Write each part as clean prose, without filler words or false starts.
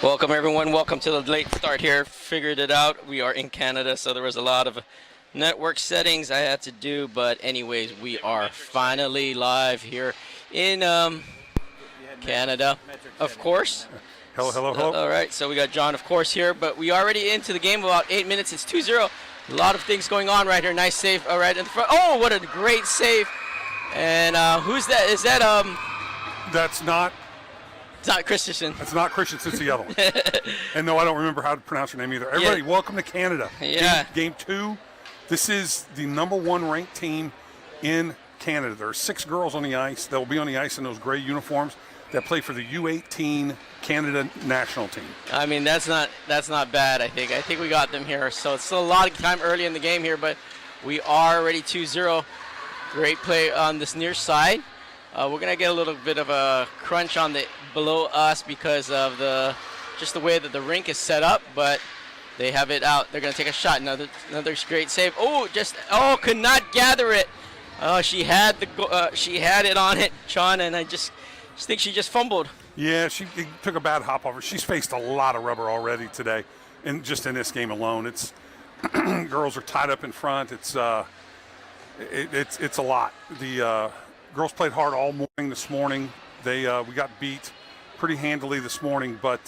Welcome everyone, welcome to the late start here. Figured it out, we are in Canada, so there was a lot of network settings I had to do, but anyways, we are finally live here in Canada, of course. Hello. All right, so we got John, of course, here, but we already into the game, about 8 minutes. It's 2-0. A lot of things going on right here. Nice save right in the front. Oh, what a great save. And who's that? Is that That's not. It's not Christensen. That's not Christensen. It's the other one. And no, I don't remember how to pronounce your name either. Everybody, welcome to Canada. Yeah. Game 2. This is the #1 ranked team in Canada. There are 6 girls on the ice. They'll be on the ice in those gray uniforms that play for the U18 Canada national team. I mean, that's not bad. I think we got them here. So it's still a lot of time early in the game here, but we are already 2-0. Great play on this near side. We're gonna get a little bit of a crunch on the below us because of just the way that the rink is set up, but they have it out. They're gonna take a shot. Another great save. Could not gather it. Oh, she had it on it, Sean, and I just think she just fumbled. Yeah, she took a bad hop over. She's faced a lot of rubber already today, and just in this game alone, it's girls are tied up in front. It's a lot. The girls played hard all morning this morning. We got beat pretty handily this morning, but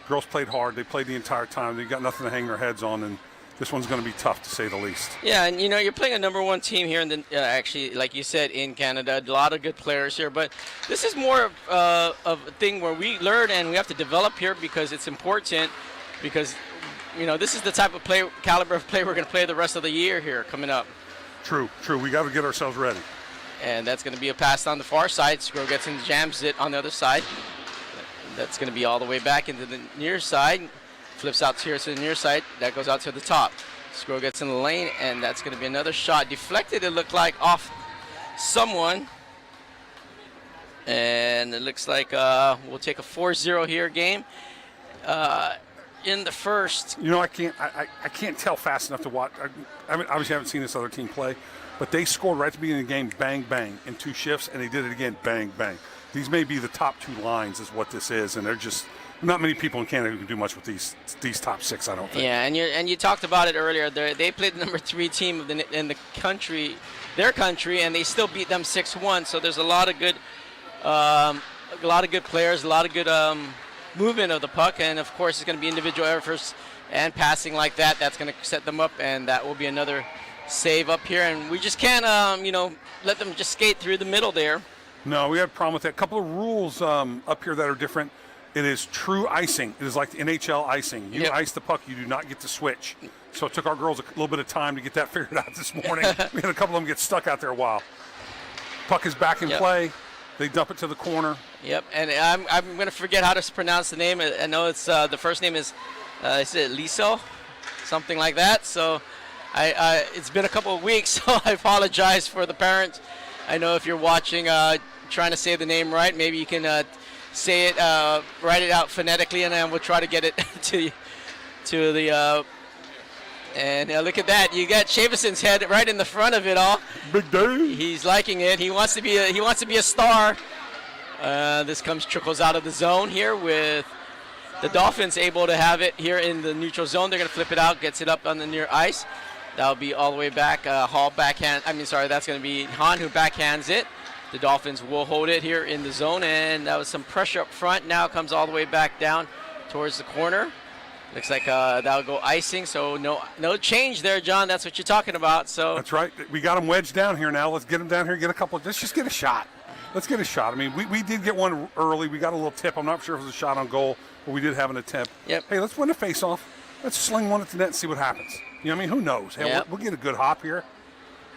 girls played hard. They played the entire time. They got nothing to hang their heads on, and this one's going to be tough to say the least. Yeah, and you're playing a #1 team here, and actually, like you said, in Canada, a lot of good players here. But this is more of a thing where we learn and we have to develop here because it's important. Because this is the type of caliber of play we're going to play the rest of the year here coming up. True. We got to get ourselves ready. And that's going to be a pass on the far side. Sgro gets in, jams it on the other side. That's going to be all the way back into the near side. Flips out here to the near side. That goes out to the top. Sgro gets in the lane, and that's going to be another shot. Deflected, it looked like, off someone. And it looks like we'll take a 4-0 here game. In the first. I can't tell fast enough to watch. I mean, obviously, I haven't seen this other team play. But they scored right at the beginning of the game, bang, bang, in 2 shifts, and they did it again, bang, bang. These may be the top 2 lines is what this is, and they're just not many people in Canada who can do much with these top 6, I don't think. Yeah, and you talked about it earlier. They played the #3 team in the country, their country, and they still beat them 6-1. So there's a lot of good players, a lot of good movement of the puck, and of course it's going to be individual efforts and passing like that. That's going to set them up, and that will be another save up here, and we just can't let them just skate through the middle there. No, we have a problem with that. A couple of rules up here that are different. It is true icing. It is like the NHL icing. You ice the puck, you do not get to switch. So it took our girls a little bit of time to get that figured out this morning. We had a couple of them get stuck out there a while. Puck is back in play. They dump it to the corner. Yep, and I'm going to forget how to pronounce the name. I know it's the first name is it Liso? Something like that. So it's been a couple of weeks, so I apologize for the parents. I know if you're watching, trying to say the name right, maybe you can say it, write it out phonetically, and then we'll try to get it to the. And look at that! You got Shavison's head right in the front of it all. Big day. He's liking it. He wants to be a star. This trickles out of the zone here with the Dolphins able to have it here in the neutral zone. They're going to flip it out, gets it up on the near ice. That'll be all the way back. Hall backhand. That's going to be Han who backhands it. The Dolphins will hold it here in the zone, and that was some pressure up front. Now it comes all the way back down towards the corner. Looks like that'll go icing. So no change there, John. That's what you're talking about. So that's right. We got them wedged down here now. Let's get them down here. Get a couple. Let's just get a shot. Let's get a shot. I mean, we did get one early. We got a little tip. I'm not sure if it was a shot on goal, but we did have an attempt. Yep. Hey, let's win a face-off. Let's sling one at the net and see what happens. Who knows? Hey, we'll get a good hop here.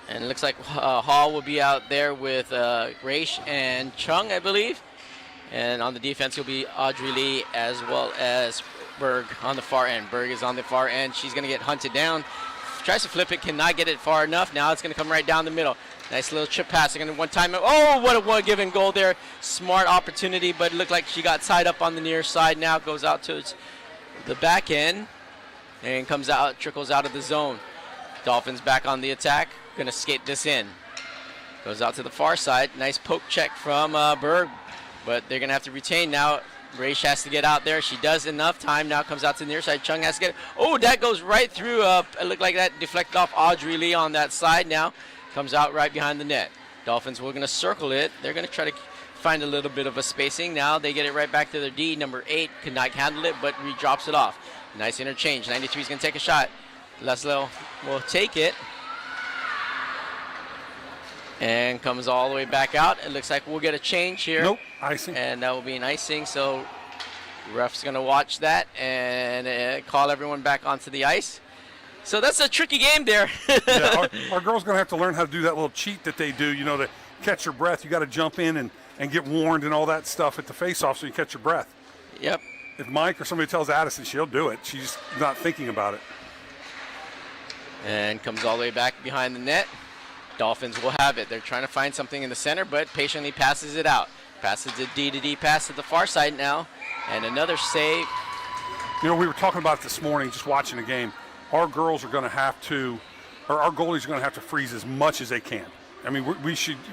And it looks like Hall will be out there with Raish and Chung, I believe. And on the defense, will be Audrey Lee as well as Berg on the far end. Berg is on the far end. She's going to get hunted down. Tries to flip it, cannot get it far enough. Now it's going to come right down the middle. Nice little chip pass. They're going to one time. Oh, what a one-given goal there. Smart opportunity, but it looked like she got tied up on the near side. Now it goes out to the back end and comes out, trickles out of the zone. Dolphins back on the attack. Going to skate this in. Goes out to the far side. Nice poke check from Berg, but they're going to have to retain now. Raish has to get out there. She does enough. Time now comes out to the near side. Chung has to get it. Oh, that goes right through. It looked like that deflected off Audrey Lee on that side now. Comes out right behind the net. Dolphins were going to circle it. They're going to try to find a little bit of a spacing. Now they get it right back to their D. Number 8 could not handle it, but drops it off. Nice interchange. 93 is going to take a shot. Laszlo will take it. And comes all the way back out. It looks like we'll get a change here. Nope, icing. And that will be an icing. So ref's going to watch that and call everyone back onto the ice. So that's a tricky game there. Yeah, our girl's going to have to learn how to do that little cheat that they do, you know, to catch your breath. You got to jump in and get warned and all that stuff at the face-off so you catch your breath. Yep. If Mike or somebody tells Addison, she'll do it. She's just not thinking about it. And comes all the way back behind the net. Dolphins will have it. They're trying to find something in the center, but patiently passes it out. Passes the D-to-D pass to the far side now. And another save. You know, we were talking about it this morning, just watching the game. Our girls are going to have to, or our goalies are going to have to freeze as much as they can. I mean,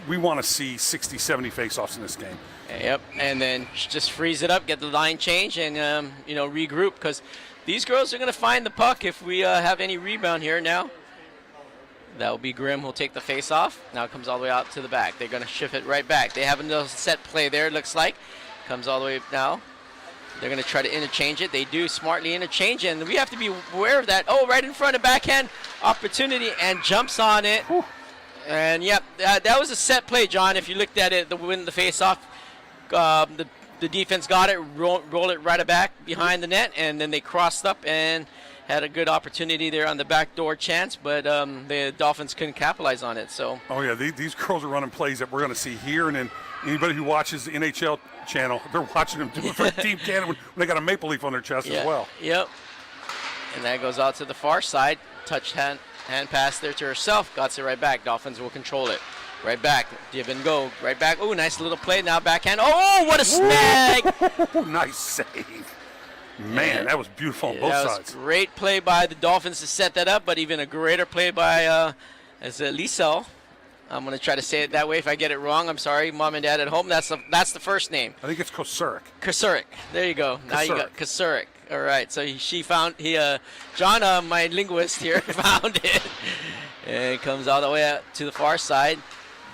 we want to see 60, 70 face-offs in this game. Yep, and then just freeze it up, get the line change, and, regroup, because these girls are going to find the puck if we have any rebound here now. That will be Grimm who'll take the face-off. Now it comes all the way out to the back. They're going to shift it right back. They have a set play there, it looks like. Comes all the way now. They're going to try to interchange it. They do smartly interchange, and we have to be aware of that. Oh, right in front of backhand opportunity, and jumps on it. Whew. And, yep, that was a set play, John. If you looked at it, the win the face-off, the defense got it, rolled it right back behind the net, and then they crossed up and had a good opportunity there on the backdoor chance, but the Dolphins couldn't capitalize on it. So. Oh yeah, these girls are running plays that we're going to see here, and then anybody who watches the NHL channel, they're watching them do it for Team Canada when they got a maple leaf on their chest as well. Yep. And that goes out to the far side. Touch hand pass there to herself. Got it right back. Dolphins will control it. Right back. Give and go. Right back. Oh, nice little play. Now backhand. Oh, what a snag. Nice save. Man, that was beautiful on both that sides. Was great play by the Dolphins to set that up, but even a greater play by Liesel. I'm going to try to say it that way. If I get it wrong, I'm sorry, Mom and Dad at home. That's the first name. I think it's Kosurik. Kosurik. There you go. Now you got Kosurik. All right. So John, my linguist here, found it. And it comes all the way out to the far side.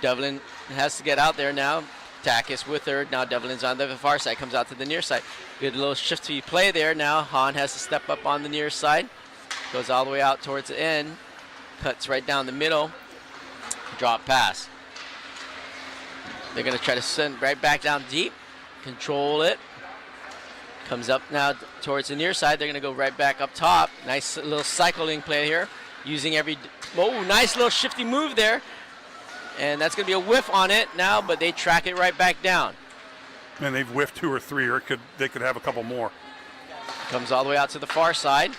Devlin has to get out there now. Takis with her. Now Devlin's on the far side. Comes out to the near side. Good little shifty play there. Now Han has to step up on the near side. Goes all the way out towards the end. Cuts right down the middle. Drop pass. They're going to try to send right back down deep. Control it. Comes up now towards the near side. They're going to go right back up top. Nice little cycling play here. Using nice little shifty move there. And that's going to be a whiff on it now, but they track it right back down. And they've whiffed 2 or 3, or they could have a couple more. Comes all the way out to the far side.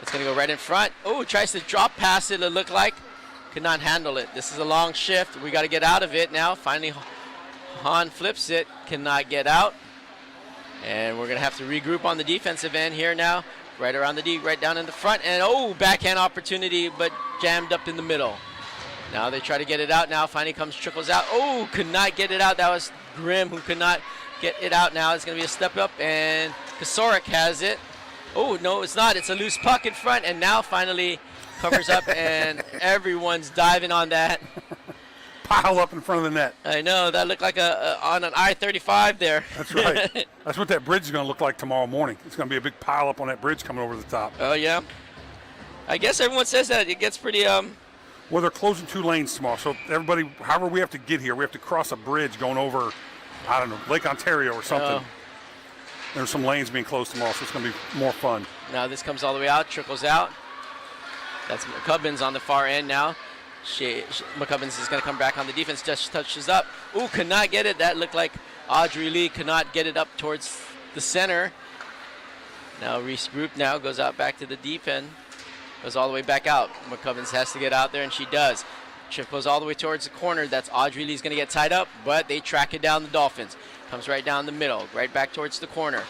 It's going to go right in front. Oh, tries to drop past it looked like. Could not handle it. This is a long shift. We got to get out of it now. Finally, Han flips it. Cannot get out. And we're going to have to regroup on the defensive end here now. Right around the D, right down in the front. And, backhand opportunity, but jammed up in the middle. Now they try to get it out now. Finally trickles out. Oh, could not get it out. That was Grimm who could not get it out now. It's going to be a step up, and Kosurik has it. Oh, no, it's not. It's a loose puck in front, and now finally covers up, and everyone's diving on that. Pile up in front of the net. I know. That looked like on an I-35 there. That's right. That's what that bridge is going to look like tomorrow morning. It's going to be a big pile up on that bridge coming over the top. Oh, yeah. I guess everyone says that. It gets pretty... Well, they're closing 2 lanes tomorrow, so everybody, however we have to get here, we have to cross a bridge going over, I don't know, Lake Ontario or something. There's some lanes being closed tomorrow, so it's going to be more fun. Now this comes all the way out, trickles out. That's McCubbins on the far end now. McCubbins is going to come back on the defense, just touches up. Ooh, could not get it. That looked like Audrey Lee could not get it up towards the center. Now Reese Group now goes out back to the deep end. Goes all the way back out. McCubbins has to get out there, and she does. Chip goes all the way towards the corner. That's Audrey Lee's going to get tied up, but they track it down, the Dolphins. Comes right down the middle, right back towards the corner.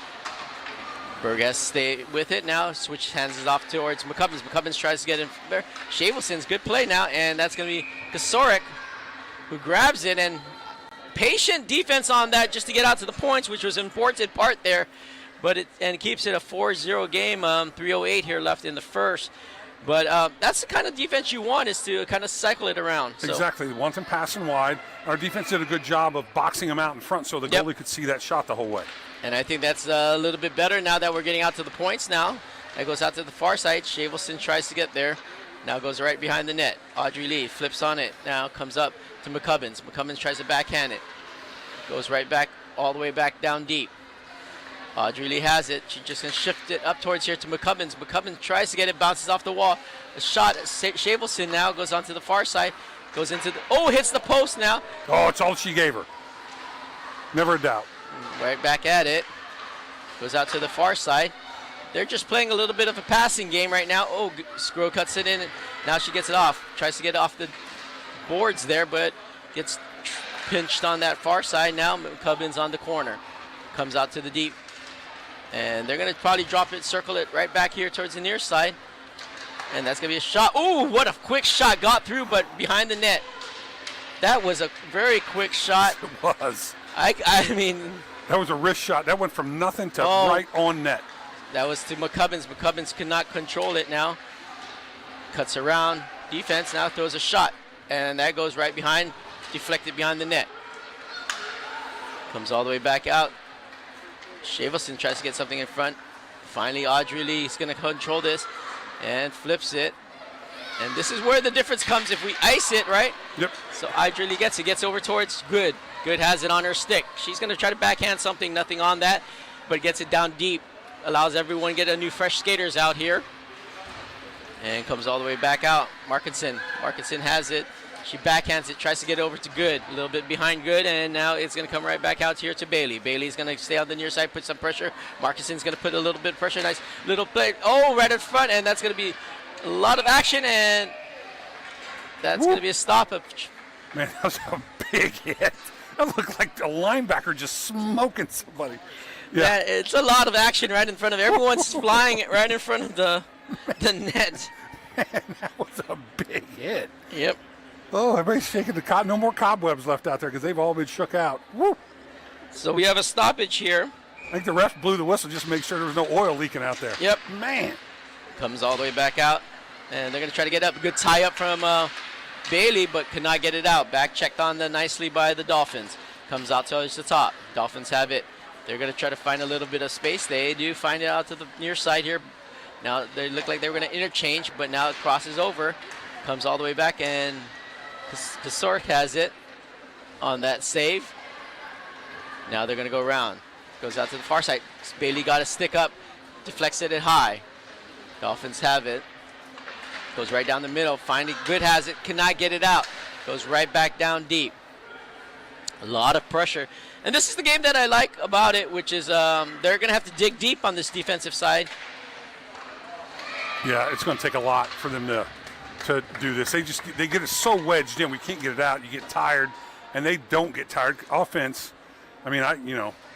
Berg has to stay with it now. Switch hands it off towards McCubbins. McCubbins tries to get in there. Shavelson's good play now, and that's going to be Kosurik who grabs it and patient defense on that just to get out to the points, which was an important part there. But it keeps it a 4-0 game. 3:08 here left in the first. But that's the kind of defense you want, is to kind of cycle it around. So. Exactly. Want them passing wide. Our defense did a good job of boxing them out in front so the goalie could see that shot the whole way. And I think that's a little bit better now that we're getting out to the points now. That goes out to the far side. Shavelson tries to get there. Now goes right behind the net. Audrey Lee flips on it. Now comes up to McCubbins. McCubbins tries to backhand it. Goes right back, all the way back down deep. Audrey Lee has it. She's just going to shift it up towards here to McCubbins. McCubbins tries to get it, bounces off the wall. A shot at Shavelson now goes onto the far side. Goes into the, hits the post now. Oh, it's all she gave her. Never a doubt. Right back at it. Goes out to the far side. They're just playing a little bit of a passing game right now. Oh, Sgro cuts it in. Now she gets it off. Tries to get it off the boards there, but gets pinched on that far side. Now McCubbins on the corner. Comes out to the deep. And they're going to probably drop it, circle it right back here towards the near side. And that's going to be a shot. Ooh, what a quick shot. Got through, but behind the net. That was a very quick shot. It was. I mean. That was a wrist shot. That went from nothing to right on net. That was to McCubbins. McCubbins could not control it now. Cuts around. Defense now throws a shot. And that goes right behind. Deflected behind the net. Comes all the way back out. Shavelson tries to get something in front. Finally, Audrey Lee is going to control this and flips it. And this is where the difference comes if we ice it, right? Yep. So Audrey Lee gets over towards Good. Good has it on her stick. She's going to try to backhand something, nothing on that, but gets it down deep. Allows everyone to get a new fresh skaters out here. And comes all the way back out. Markinson has it. She backhands it, tries to get over to Good. A little bit behind Good, and now it's going to come right back out here to Bailey. Bailey's going to stay on the near side, put some pressure. Markinson's going to put a little bit of pressure. Nice little play. Oh, right in front, and that's going to be a lot of action, and that's going to be a stoppage. Man, that was a big hit. That looked like a linebacker just smoking somebody. Yeah, it's a lot of action right in front of everyone's flying it right in front of the net. Man, that was a big hit. Yep. Oh, everybody's shaking the cotton. No more cobwebs left out there because they've all been shook out. Woo. So we have a stoppage here. I think the ref blew the whistle just to make sure there was no oil leaking out there. Yep. Man. Comes all the way back out. And they're going to try to get up. A good tie up from Bailey, but could not get it out. Back checked on nicely by the Dolphins. Comes out towards the top. Dolphins have it. They're going to try to find a little bit of space. They do find it out to the near side here. Now they look like they were going to interchange, but now it crosses over. Comes all the way back, and Kasork has it on that save. Now they're going to go around. Goes out to the far side. Bailey got a stick up. Deflects it at high. Dolphins have it. Goes right down the middle. Finally, Good has it. Cannot get it out. Goes right back down deep. A lot of pressure. And this is the game that I like about it, which is they're going to have to dig deep on this defensive side. Yeah, it's going to take a lot for them to do this. They get it so wedged in, we can't get it out. You get tired, and they don't get tired. Offense, I mean,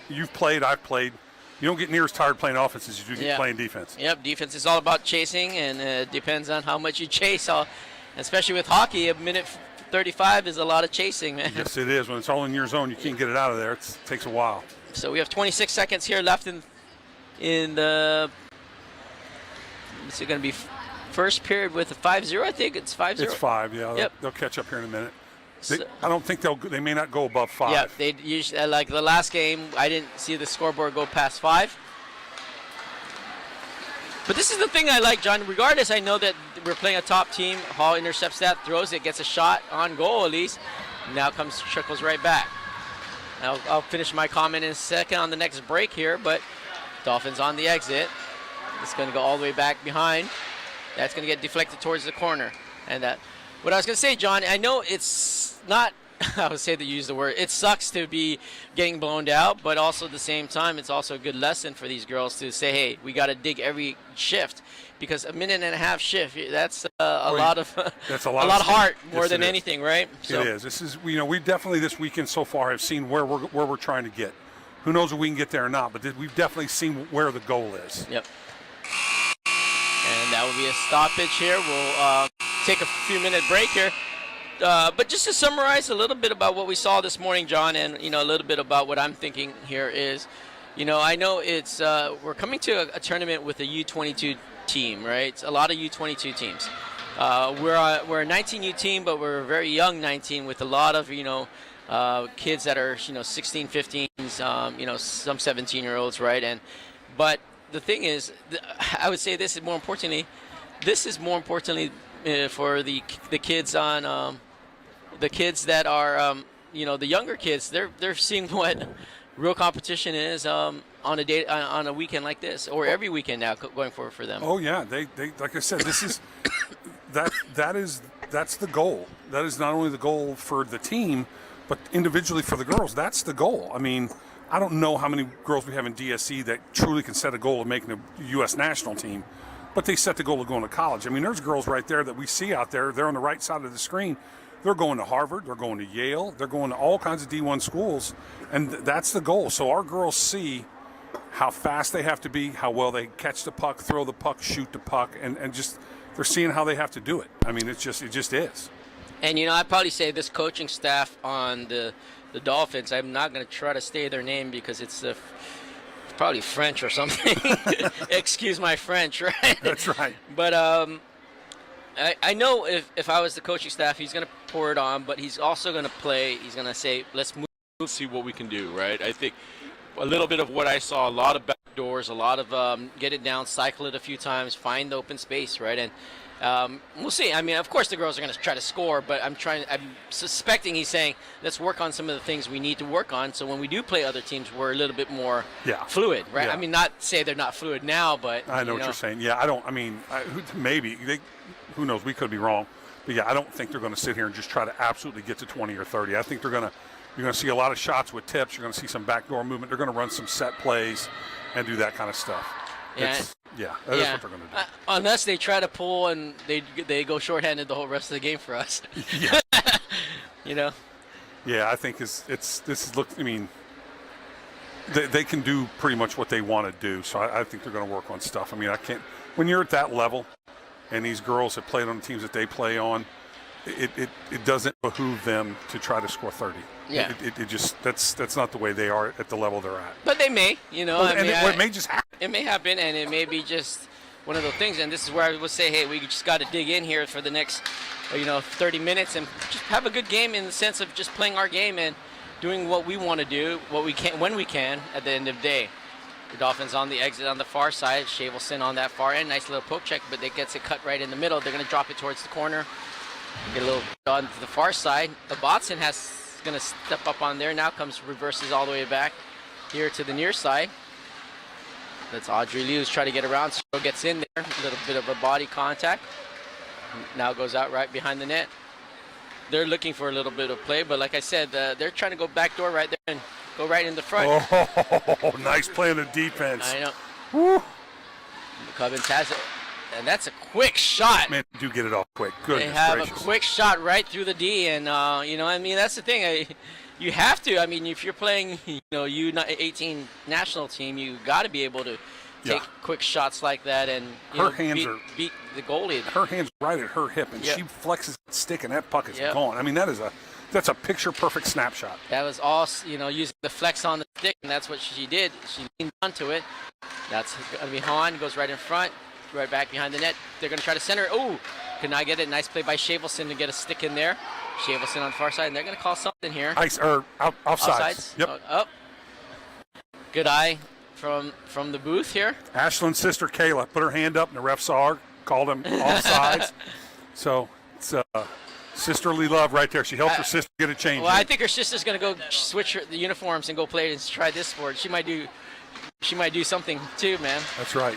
you've played, I've played. You don't get near as tired playing offense as you do playing defense. Yep, defense is all about chasing, and it depends on how much you chase. Especially with hockey, a minute 35 is a lot of chasing, man. Yes, it is. When it's all in your zone, you can't get it out of there. It takes a while. So we have 26 seconds here left in the. It's going to be first period with a 5-0. I think it's 5-0. It's 5. Yeah. Yep. They'll catch up here in a minute. I don't think they may not go above 5. Yeah, they usually, like the last game, I didn't see the scoreboard go past 5. But this is the thing I like, John. Regardless, I know that we're playing a top team. Hall intercepts that, throws it, gets a shot on goal at least. Now trickles right back. Now I'll finish my comment in a second on the next break here, but Dolphins on the exit. It's going to go all the way back behind. That's going to get deflected towards the corner. And what I was going to say, John, I know it's not, I would say to use the word, it sucks to be getting blown out, but also at the same time, it's also a good lesson for these girls to say, hey, we got to dig every shift, because a minute and a half shift, that's a lot of heart more than anything, right? So. It is. This is, we definitely this weekend so far have seen where we're trying to get. Who knows if we can get there or not, but we've definitely seen where the goal is. Yep. And that will be a stoppage here. We'll take a few-minute break here. But just to summarize a little bit about what we saw this morning, John, and a little bit about what I'm thinking here is, I know it's we're coming to a tournament with a U22 team, right? It's a lot of U22 teams. We're a 19U team, but we're a very young 19 with a lot of kids that are 16, 15s, some 17-year-olds, right? But the thing is, I would say this is more importantly for the kids on the kids that are the younger kids. They're seeing what real competition is on a weekend like this, or every weekend now going forward for them. Oh yeah, they like I said, this is that's the goal. That is not only the goal for the team, but individually for the girls. That's the goal. I mean, I don't know how many girls we have in DSE that truly can set a goal of making a U.S. national team, but they set the goal of going to college. I mean, there's girls right there that we see out there. They're on the right side of the screen. They're going to Harvard. They're going to Yale. They're going to all kinds of D1 schools, and that's the goal. So our girls see how fast they have to be, how well they catch the puck, throw the puck, shoot the puck, and just they're seeing how they have to do it. I mean, it just is. And I'd probably say this coaching staff on the Dolphins, I'm not going to try to say their name because it's probably French or something. Excuse my French, right? That's right. But I know if I was the coaching staff, he's going to pour it on, but he's also going to play. He's going to say, let's move. See what we can do, right? I think a little bit of what I saw, a lot of back doors, a lot of get it down, cycle it a few times, find the open space, right? And we'll see. I mean, of course the girls are going to try to score, but I'm suspecting he's saying, let's work on some of the things we need to work on, so when we do play other teams, we're a little bit more fluid, right? Yeah. I mean, not say they're not fluid now, but I know what you're saying. Yeah, maybe who knows? We could be wrong, but yeah, I don't think they're going to sit here and just try to absolutely get to 20 or 30. I think you're going to see a lot of shots with tips. You're going to see some backdoor movement. They're going to run some set plays and do that kind of stuff. That's what they're going to do. Unless they try to pull and they go shorthanded the whole rest of the game for us. Yeah. Yeah, I think I mean, they can do pretty much what they want to do. So I think they're going to work on stuff. I mean, when you're at that level, and these girls have played on the teams that they play on, it doesn't behoove them to try to score 30. Yeah. It just that's not the way they are at the level they're at. But they may, it may just happen. It may happen, and it may be just one of those things. And this is where I would say, hey, we just got to dig in here for the next, 30 minutes and just have a good game in the sense of just playing our game and doing what we want to do, what we can when we can at the end of the day. The Dolphins on the exit on the far side. Shavelson on that far end. Nice little poke check, but it gets it cut right in the middle. They're going to drop it towards the corner. Get a little on to the far side. The Botson is going to step up on there. Now reverses all the way back here to the near side. That's Audrey Liu's trying to get around. Sgro gets in there. A little bit of a body contact. Now goes out right behind the net. They're looking for a little bit of play, but like I said, they're trying to go back door right there and go right in the front. Oh, nice play on the defense. I know. Woo. Cubbins has it. And that's a quick shot. Man, do get it off quick. Goodness They have gracious. a quick shot right through the D, and that's the thing. You have to. I mean, if you're playing, U18 national team, you got to be able to take quick shots like that and beat the goalie. Her hands right at her hip, and she flexes the stick, and that puck is gone. I mean, that's a picture-perfect snapshot. That was all, using the flex on the stick, and that's what she did. She leaned onto it. That's going to be Hahn, goes right in front. Right back behind the net. They're going to try to center. Oh, could not get it. Nice play by Shavelson to get a stick in there. Shavelson on the far side, and they're going to call something here. Offsides. Yep. Oh. Good eye from the booth here. Ashland's sister Kayla put her hand up, and the ref saw her, called him offsides. So it's sisterly love right there. She helped her sister get a change. Well, I think her sister's going to go switch the uniforms and go play and try this sport. She might do something too, man. That's right.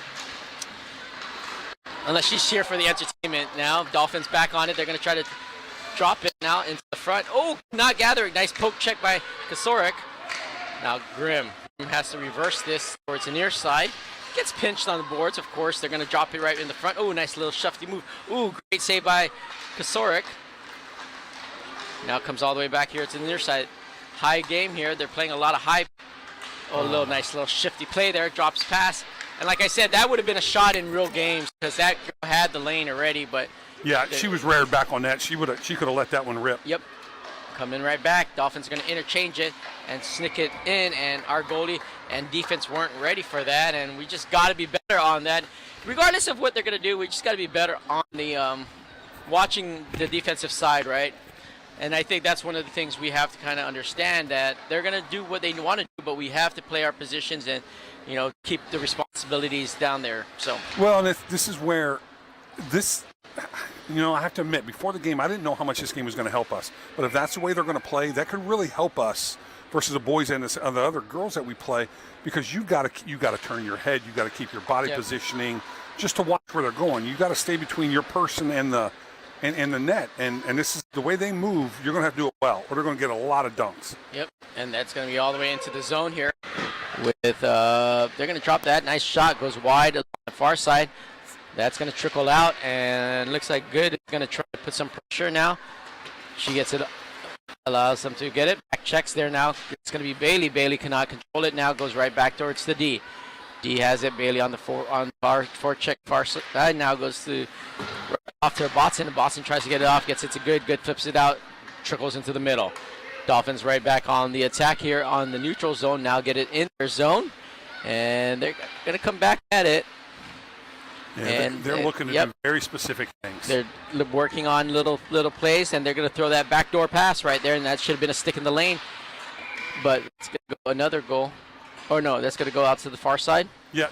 Unless she's here for the entertainment now. Dolphins back on it. They're going to try to drop it now into the front. Oh, not gathering. Nice poke check by Kosarik. Now Grimm has to reverse this towards the near side. Gets pinched on the boards, of course. They're going to drop it right in the front. Oh, nice little shufty move. Ooh, great save by Kosarik. Now comes all the way back here to the near side. High game here. They're playing a lot of high. Oh, nice little shifty play there. Drops pass. And like I said, that would have been a shot in real games because that girl had the lane already. But yeah, she was reared back on that. She could have let that one rip. Yep. Coming right back. Dolphins are going to interchange it and sneak it in. And our goalie and defense weren't ready for that. And we just got to be better on that. Regardless of what they're going to do, we just got to be better on the watching the defensive side, right? And I think that's one of the things we have to kind of understand, that they're going to do what they want to do, but we have to play our positions and, keep the responsibilities down there. So. Well, and this is where this, I have to admit, before the game, I didn't know how much this game was going to help us. But if that's the way they're going to play, that could really help us versus the boys and the other girls that we play, because you got to turn your head, you got to keep your body positioning, just to watch where they're going. You got to stay between your person and the net, and this is the way they move. You're going to have to do it well, or they're going to get a lot of dunks. Yep, and that's going to be all the way into the zone here. With they're going to drop that. Nice shot, goes wide on the far side. That's going to trickle out, and looks like good. It's going to try to put some pressure now. She gets it, allows them to get it. Back checks there now. It's going to be Bailey. Bailey cannot control it now. Goes right back towards the D. D has it. Bailey on the far check far side now goes to off to Boston. Boston tries to get it off, gets it to good. Good flips it out, trickles into the middle. Dolphins right back on the attack here on the neutral zone. Now get it in their zone, and they're going to come back at it. Yeah, and they're looking to do very specific things. They're working on little plays, and they're going to throw that backdoor pass right there, and that should have been a stick in the lane. But it's going to go another goal. Or no, that's going to go out to the far side. Yeah,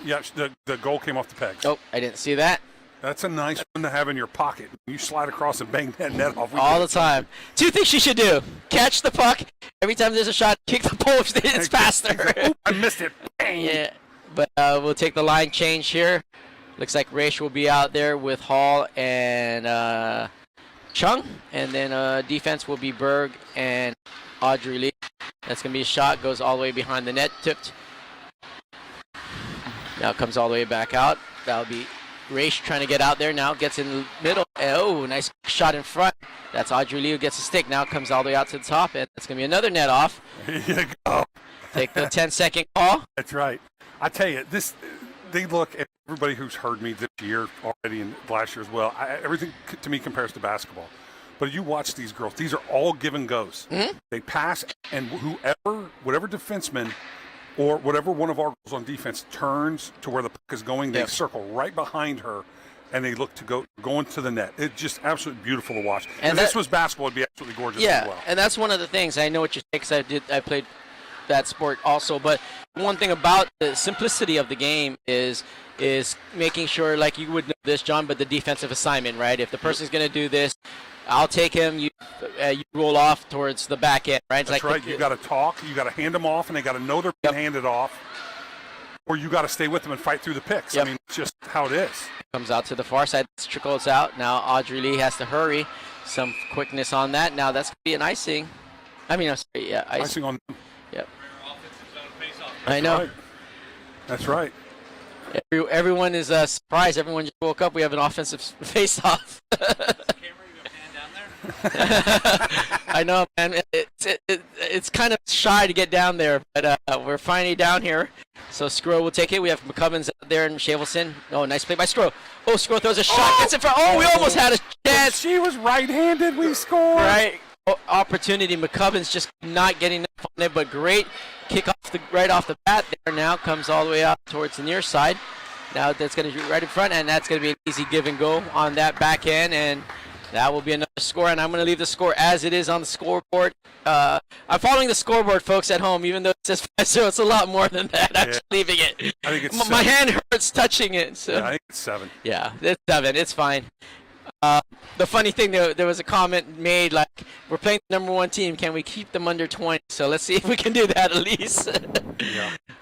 the goal came off the pegs. Oh, I didn't see that. That's a nice one to have in your pocket. You slide across and bang that net off. All the time. Two things you should do. Catch the puck. Every time there's a shot, kick the post. It's faster. Oh, I missed it. Bang. Yeah, but we'll take the line change here. Looks like Raish will be out there with Hall and Chung. And then defense will be Berg and Audrey Lee. That's going to be a shot. Goes all the way behind the net. Tipped. Now comes all the way back out. That'll be Raish trying to get out there now. Gets in the middle. Oh, nice shot in front. That's Audrey Lee who gets a stick. Now comes all the way out to the top. And it's going to be another net off. Here you go. Take the 10-second call. That's right. I tell you, they look at everybody who's heard me this year already and last year as well. Everything to me compares to basketball. But you watch these girls. These are all give and goes. Mm-hmm. They pass, and whatever defenseman or whatever one of our girls on defense turns to where the puck is going, they circle right behind her, and they look to go into the net. It's just absolutely beautiful to watch. And if this was basketball, it'd be absolutely gorgeous as well. And that's one of the things. I know what you say because I played that sport also. But one thing about the simplicity of the game is making sure, like you would know this, John, but the defensive assignment, right? If the person's going to do this, I'll take him. You roll off towards the back end, right? That's right. You got to talk. You got to hand them off, and they got to know they're being handed off. Or you got to stay with them and fight through the picks. I mean, it's just how it is. Comes out to the far side, trickles out. Now Audrey Lee has to hurry. Some quickness on that. Now that's going to be an icing. Icing on. Yep. I know. Right. That's right. Everyone is surprised. Everyone just woke up. We have an offensive face-off. I know, man. It's kind of shy to get down there, but we're finally down here. So Sgro will take it. We have McCubbins out there and Shavelson. Oh, nice play by Sgro. Oh, Sgro throws a shot. Gets it for. Oh, we almost had a chance. She was right-handed. We scored. Right. Opportunity. McCubbins just not getting enough on it, but great kick right off the bat there. Now comes all the way out towards the near side. Now that's going to be right in front, and that's going to be an easy give and go on that back end, and that will be another score, and I'm going to leave the score as it is on the scoreboard. I'm following the scoreboard, folks, at home, even though it says 5-0. It's a lot more than that. I'm just leaving it. I think it's my hand hurts touching it. So. Yeah, I think it's 7. Yeah, it's 7. It's fine. The funny thing, there was a comment made like, we're playing the number 1 team. Can we keep them under 20? So let's see if we can do that at least.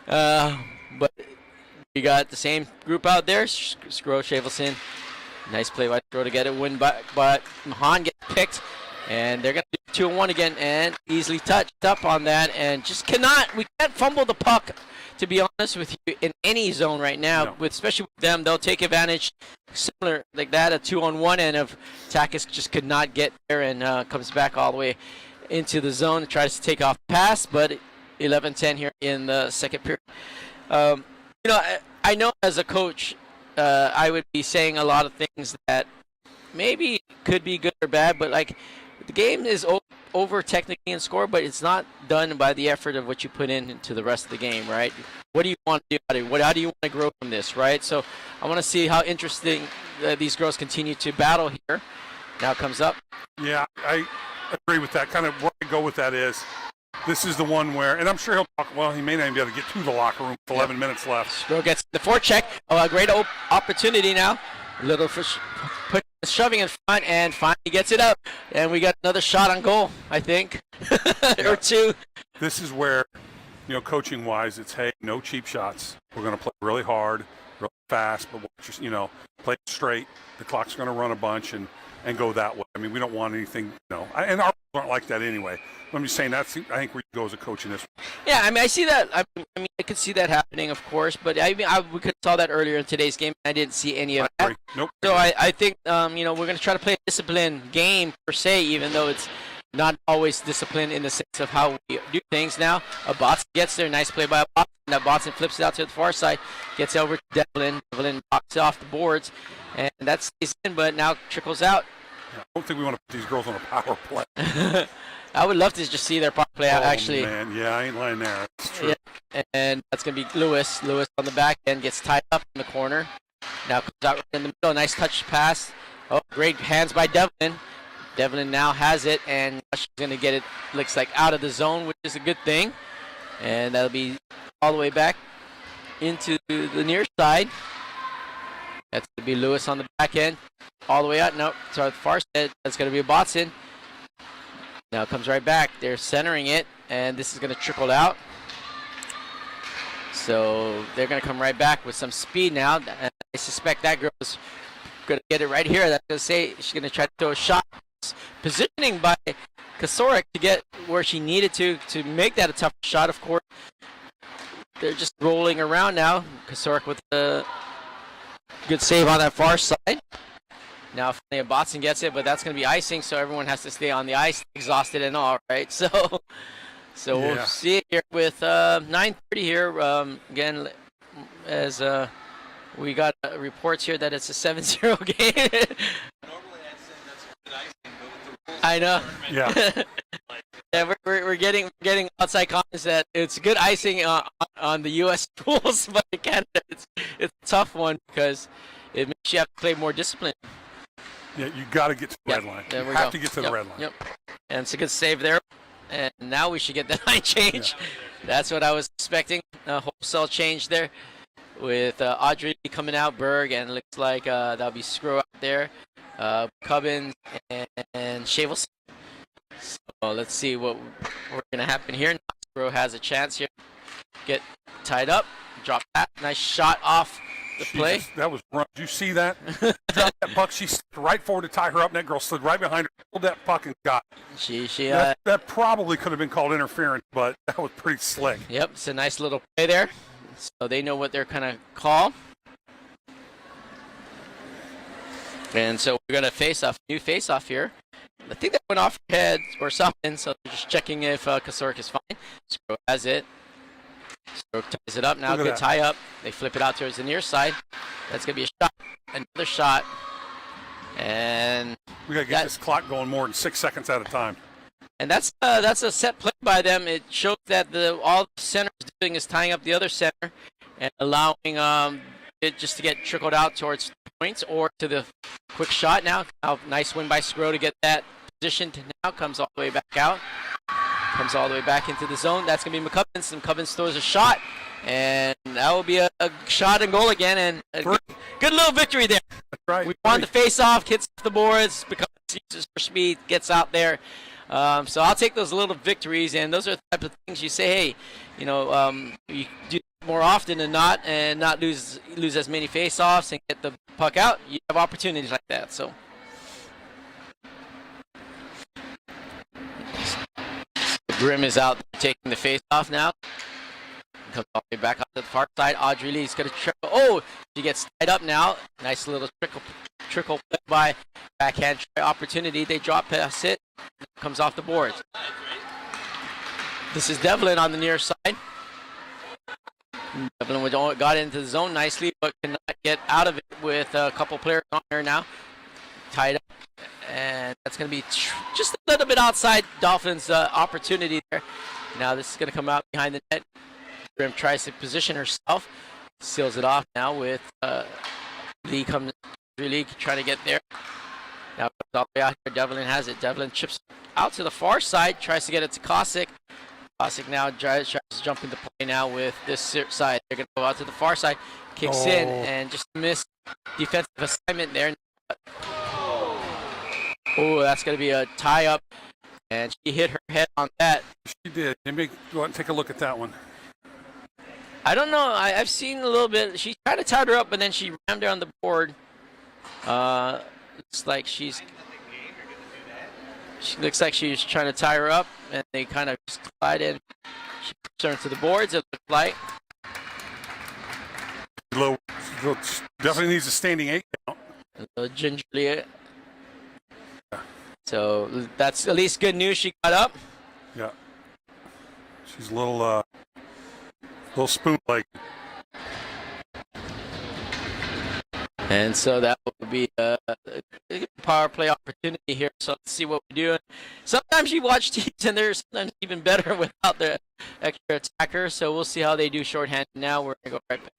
Yeah. But we got the same group out there. Sgro, Shavelson. Nice play by Sgro to get it win, but Mahan gets picked, and they're going to do 2-1 again, and easily touched up on that, and we can't fumble the puck, to be honest with you, in any zone right now, No. Especially with them. They'll take advantage similar like that, a 2-on-1, and if Takis just could not get there and comes back all the way into the zone, tries to take off the pass, but 11-10 here in the second period. I know as a coach, I would be saying a lot of things that maybe could be good or bad, but like the game is over technically in score, but it's not done by the effort of what you put into the rest of the game, right? What do you want to do? How do you want to grow from this, right? So I want to see how interesting these girls continue to battle here. Now it comes up. Yeah, I agree with that. Kind of where I go with that is this is the one where, and I'm sure he'll talk, well, he may not even be able to get to the locker room with 11 minutes left. Sgro gets the forecheck. Oh, a great opportunity now. A little shoving in front, and finally gets it up. And we got another shot on goal, I think, or two. This is where, coaching-wise, it's, hey, no cheap shots. We're going to play really hard, really fast, but play it straight. The clock's going to run a bunch and go that way. I mean, we don't want anything, and our aren't like that anyway. I'm just saying I think where you go as a coach in this. Yeah, I mean, I see that. I mean, I could see that happening, of course, but we could have saw that earlier in today's game. I didn't see any of that. Nope. So I think, we're going to try to play a disciplined game per se, even though it's not always disciplined in the sense of how we do things now. A Botson gets there, nice play by a Botson. Now Botson flips it out to the far side, gets over to Devlin. Devlin knocks off the boards, and that stays in, but now trickles out. I don't think we want to put these girls on a power play. I would love to just see their power play out, actually. Man. Yeah, I ain't lying there. That's true. Yeah. And that's going to be Lewis. Lewis on the back end gets tied up in the corner. Now comes out in the middle. Nice touch pass. Oh, great hands by Devlin. Devlin now has it, and she's going to get it, looks like, out of the zone, which is a good thing. And that'll be all the way back into the near side. That's going to be Lewis on the back end. All the way out. Nope. Sorry, the far side. That's going to be a Botson. Now it comes right back. They're centering it, and this is going to trickle out. So they're going to come right back with some speed now. And I suspect that girl is going to get it right here. That's going to say she's going to try to throw a shot. Positioning by Kasorik to get where she needed to make that a tough shot, of course. They're just rolling around now. Kasorik with a good save on that far side. Now finally Botson gets it, but that's going to be icing, so everyone has to stay on the ice, exhausted and all, right? So We'll see it here with 9:30 here. Again, as we got reports here that it's a 7-0 game. Normally I'd say that's good icing, but with the rules. I know. Yeah. Yeah, we're getting outside comments that it's good icing on the U.S. rules, but in Canada it's a tough one because it makes you have to play more discipline. Yeah, you got to get to the red line. You have to get to the red line. Yep. And it's a good save there. And now we should get the line change. Yeah. That's what I was expecting. A wholesale change there with Audrey coming out, Berg, and it looks like that'll be Sgro out there, Cubbins, and Shavelson. So let's see what's going to happen here. Now Sgro has a chance here. Get tied up, drop that. Nice shot off the play. That was run. Did you see that? Dropped that puck. She slid right forward to tie her up, and that girl slid right behind her, pulled that puck and got it. That probably could have been called interference, but that was pretty slick. Yep, it's a nice little play there. So they know what they're going to call. And so we're going to new face-off here. I think that went off her head or something, so they're just checking if Kasorik is fine. Sgro has it. Sgro ties it up now. Good tie up. They flip it out towards the near side. That's going to be a shot. Another shot. And we got to get this clock going more than 6 seconds at a time. And that's a set play by them. It shows that all the center is doing is tying up the other center and allowing it just to get trickled out towards points or to the quick shot now. Nice win by Sgro to get that position to now. Comes all the way back out. Comes all the way back into the zone. That's going to be McCubbins. And McCubbins throws a shot. And that will be a shot and goal again. And a good little victory there. That's right. We won the face-off, hits the boards, McCubbins uses for speed, gets out there. So I'll take those little victories, and those are the type of things you say, hey, you do more often than not, and not lose as many face-offs and get the puck out. You have opportunities like that. So Grim is out taking the face-off now. Comes all the way back up to the far side. Audrey Lee's going to trickle. Oh, she gets tied up now. Nice little trickle play by backhand try opportunity. They drop past it. Comes off the boards. This is Devlin on the near side. Devlin got into the zone nicely, but cannot get out of it with a couple players on here now. Tied up, and that's going to be just a little bit outside Dolphins' opportunity there. Now this is going to come out behind the net. Grim tries to position herself, seals it off now with Lee comes. Lee trying to get there. Now all the way out here. Devlin has it. Devlin chips out to the far side, tries to get it to Kosick. Kosick now tries to jump into play now with this side. They're going to go out to the far side, kicks in, and just missed defensive assignment there. Oh, that's going to be a tie up, and she hit her head on that. She did. Let me go out and take a look at that one. I don't know. I've seen a little bit. She tried to tie her up, but then she rammed her on the board. Looks like she looks like she's trying to tie her up, and they kind of just glide in. She turned to the boards, it looked like. Definitely needs a standing 8 count. A little gingerly. So that's at least good news. She got up. Yeah. She's a little spoon-like. And so that would be a power play opportunity here. So let's see what we do. Sometimes you watch teams and they're sometimes even better without the extra attacker. So we'll see how they do shorthanded now. We're going to go right back.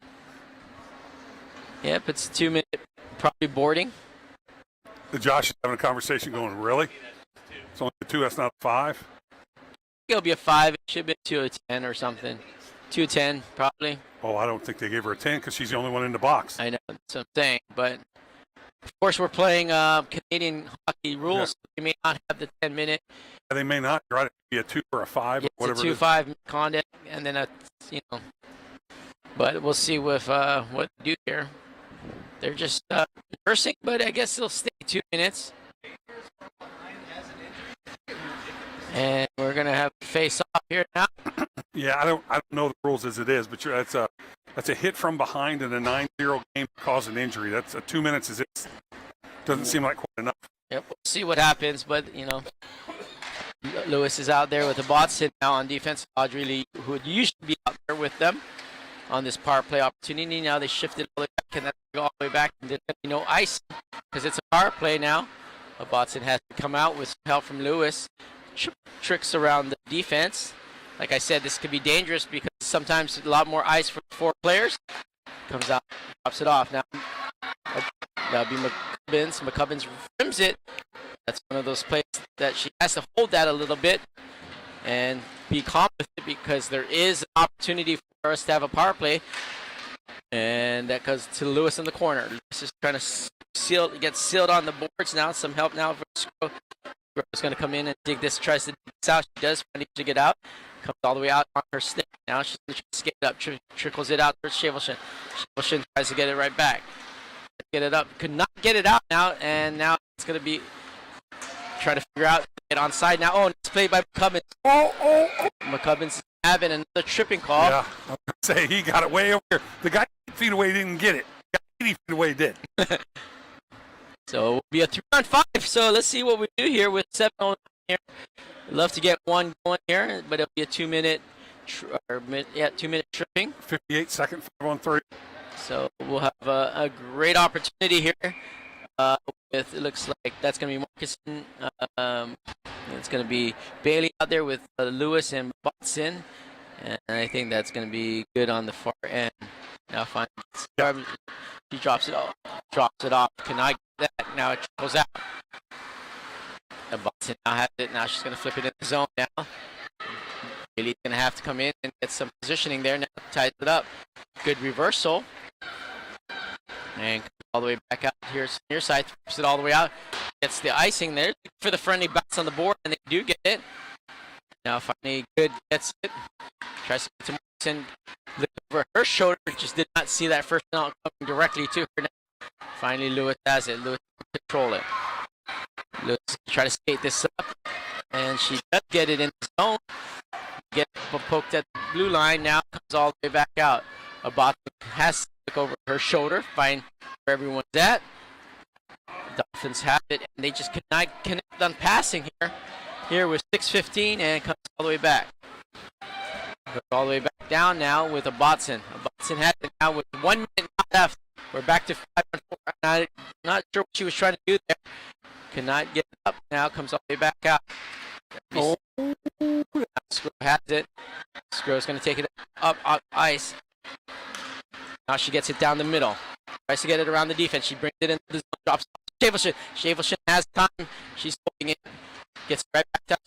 Yep, it's a 2-minute probably boarding. Josh is having a conversation going, really? It's only a 2, that's not a 5? It'll be a 5. It should be a 2 or 10 or something. 2-10 probably. Oh, I don't think they gave her a 10 because she's the only one in the box. I know, that's what I'm saying. But, of course, we're playing Canadian hockey rules. Yeah. So we may not have the 10-minute. Yeah, they may not. You're right. It could be a 2 or a 5 or whatever. It's a 2-5 conduct, and then But we'll see with what they do here. They're just reversing, but I guess they'll stay 2 minutes. And we're gonna have a face off here now. Yeah, I don't know the rules as it is, but that's a hit from behind in a 9-0 game to cause an injury. That's 2 minutes. Doesn't seem like quite enough. Yep, we'll see what happens, but Lewis is out there with the Botson now on defense. Audrey Lee, who would usually be out there with them on this power play opportunity. Now they shifted all the way back, and then go all the way back, and there's going to be no ice because it's a power play now. Botson has to come out with help from Lewis. Tricks around the defense. Like I said, this could be dangerous because sometimes a lot more ice for 4 players. Comes out, drops it off. Now that'll be McCubbins. McCubbins rims it. That's one of those plays that she has to hold that a little bit and be calm with it because there is an opportunity for us to have a power play. And that goes to Lewis in the corner. Lewis is trying to get sealed on the boards now. Some help now for Sgro. Sgro's going to come in and dig this, tries to dig this out. She does find to get out. Comes all the way out on her stick. Now she's going to skate it up, trickles it out towards Shavelson. Shavelson tries to get it right back. Get it up. Could not get it out now, and now it's going to be trying to figure out get on side now. Oh, and it's played by McCubbins. McCubbins is having another tripping call. Yeah, I was going to say he got it way over here. The guy 8 feet away didn't get it. The guy 80 feet away did. So it will be a 3-on-5. So let's see what we do here with 7 on here. I'd love to get one going here, but it'll be a 2-minute, 2-minute tripping. 58 second, 5-on-3. So we'll have a great opportunity here. With it looks like that's going to be Marcusson. It's going to be Bailey out there with Lewis and Botson, and I think that's going to be good on the far end. Now finally, he drops it off. Can I get that? Now it goes out. And Botson now has it. Now she's going to flip it in the zone now. Bailey's going to have to come in and get some positioning there. Now ties it up. Good reversal. And all the way back out here near side, flips it all the way out, gets the icing there for the friendly bounce on the board, and they do get it. Now finally, good gets it. Tries to get to Morrison, look over her shoulder, just did not see that first out coming directly to her. Now, finally, Lewis has it. Lewis can control it. Lewis try to skate this up, and she does get it in the zone. Get poked at the blue line. Now comes all the way back out. Botson has to look over her shoulder, find where everyone's at. Dolphins have it, and they just could not connect on passing here. Here with 6:15, and comes all the way back. Goes all the way back down now with a Botson. Botson has it now with 1 minute left. We're back to 5-4. Not sure what she was trying to do there. Cannot get it up. Now comes all the way back out. Oh. Sgro has it. Sgro's going to take it up ice. Now she gets it down the middle. Tries to get it around the defense. She brings it into the zone. Drops Shavelson. Shavelson has time. She's holding it. Gets right back down.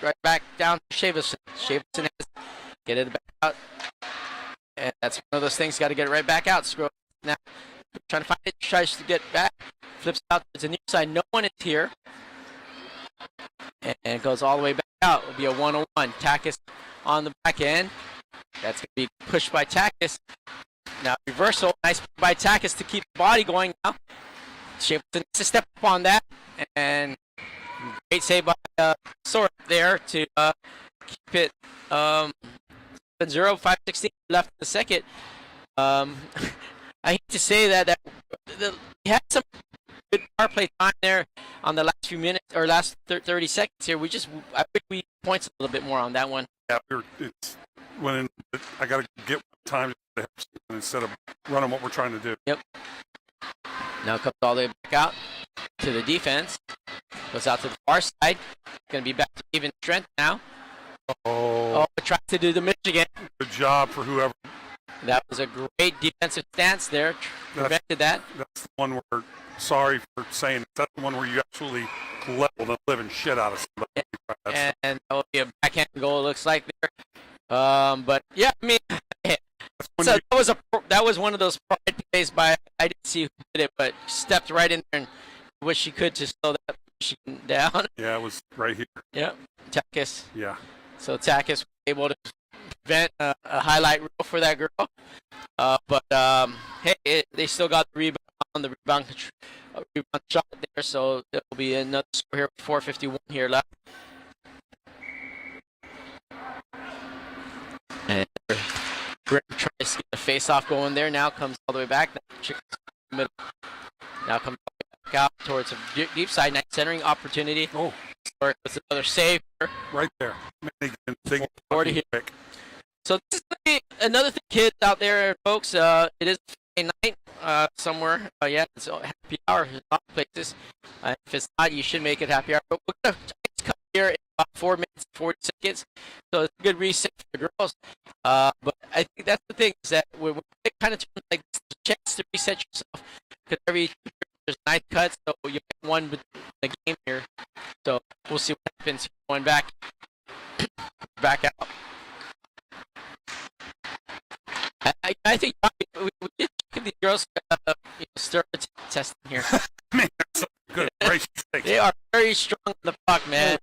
Right back down to Shavelson. Shavelson has get it back out. And that's one of those things. Got to get it right back out. Sgro now trying to find it. Tries to get back. Flips out towards the near side. No one is here. And it goes all the way back out. It'll be a 1-on-1. Takis on the back end. That's going to be pushed by Takis. Now reversal. Nice by Takis to keep the body going now. Shavelson needs to step up on that. And great save by Sora there to keep it 7-0, 5:16 left in the second. I hate to say that we had some good power play time there on the last few minutes or last 30 seconds here. I think we points a little bit more on that one. Yeah, it's when I got to get time to help instead of running what we're trying to do. Yep. Now comes all the way back out to the defense. Goes out to the far side. Going to be back to even strength now. Oh, tries to do the Michigan. Good job for whoever. That was a great defensive stance there. Prevented that. That's the one where, sorry for saying it, that's the one where you absolutely leveled the living shit out of somebody. And that will be a backhand goal, it looks like there. But yeah, I mean, so that was one of those pride plays by, I didn't see who did it, but stepped right in there and wish she could to slow that Michigan down. Yeah, it was right here. Yeah, Takis. Yeah. So Takis was able to prevent a highlight reel for that girl. But hey, they still got the rebound shot there, so there will be another score here. 4:51 here left. And Brim tries to get a face-off going there. Now comes all the way back. Middle. Now comes back out towards the deep side. Nice centering opportunity. Oh. It's another save. Right there. So this is going to be another thing, kids out there, folks. It is Friday night somewhere. Yeah, it's happy hour in a lot of places. If it's not, you should make it happy hour. But we're going to come here in about 4 minutes and 40 seconds. So it's a good reset for the girls. But I think that's the thing, is that when it kind of turns like this, it's a chance to reset yourself. Because there's 9 cuts, so you get one with the game here. So we'll see what happens. Going back out. I think we did check these girls stereotype testing here. Man, that's so good. They are very strong on the puck, man.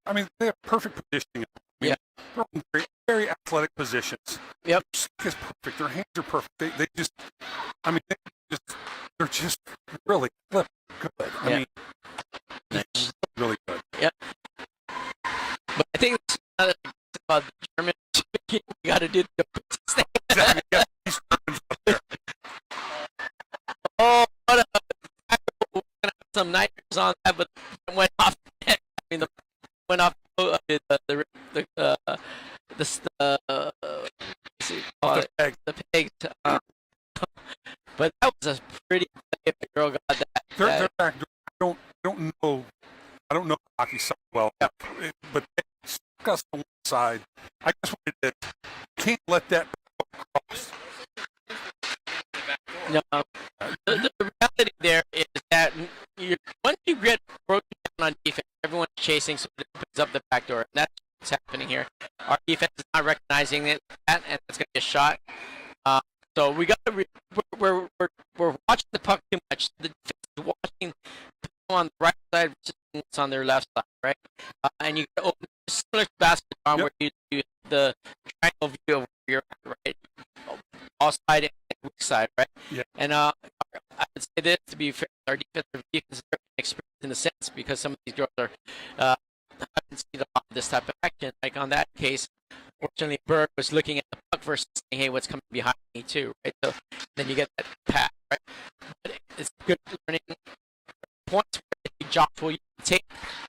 I mean, they have perfect positioning. Yeah. They're in very, very athletic positions. Yep. Their stick is perfect. Their hands are perfect. They just, I mean, they're just really good. I mean, nice. Really good. Yep. But I think it's another thing about the German. You got to do the thing. Exactly. Yeah, these Germans out there. Oh, some nightmares on that, but it went off. I mean, went off the peg. But that was a pretty play if the girl got that. They're back. I don't know hockey so well, yeah. But they stuck us on one side. I guess what it is, you can't let that cross. No, the reality there is that once you get broken down on defense, everyone's chasing, so it opens up the back door. And that's what's happening here. Our defense is not recognizing it, and it's going to be a shot. So we got to we're watching the puck too much. The defense is watching on the right side versus on their left side, right? And you can open similar to basketball, where you do the triangle view of where you're at, right? All side and weak side, right? Yeah. And I would say this to be fair, our defense is very experienced in the sense, because some of these girls are haven't seen a lot of this type of action. Like on that case, fortunately, Berg was looking at the puck versus saying, "Hey, what's coming behind me too?" Right? So then you get that pass, right? But it's good learning points where Josh will take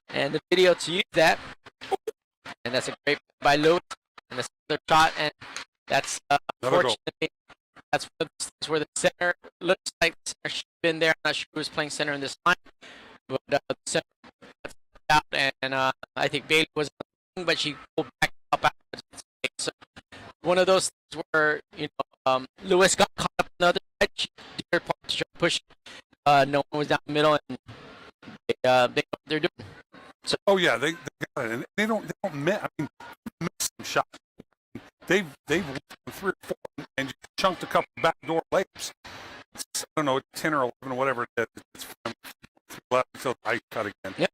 and the video to use that. And that's a great by Lewis. And that's another shot, and That's Another goal. unfortunately, that's one of those things where the center looks like the center should have been there. I'm not sure who was playing center in this line, but the center got out, and I think Bailey was, but she pulled back up out. So one of those things where Lewis got caught up on the other side. She did her part to try to push. No one was down the middle, and they know what they're doing. So, Oh yeah, they got it, and they don't miss. I mean, miss some shots. They've won 3 or 4 and just chunked a couple backdoor layups. It's, I don't know, 10 or 11 or whatever it is. It's from left until the ice cut again. Yep.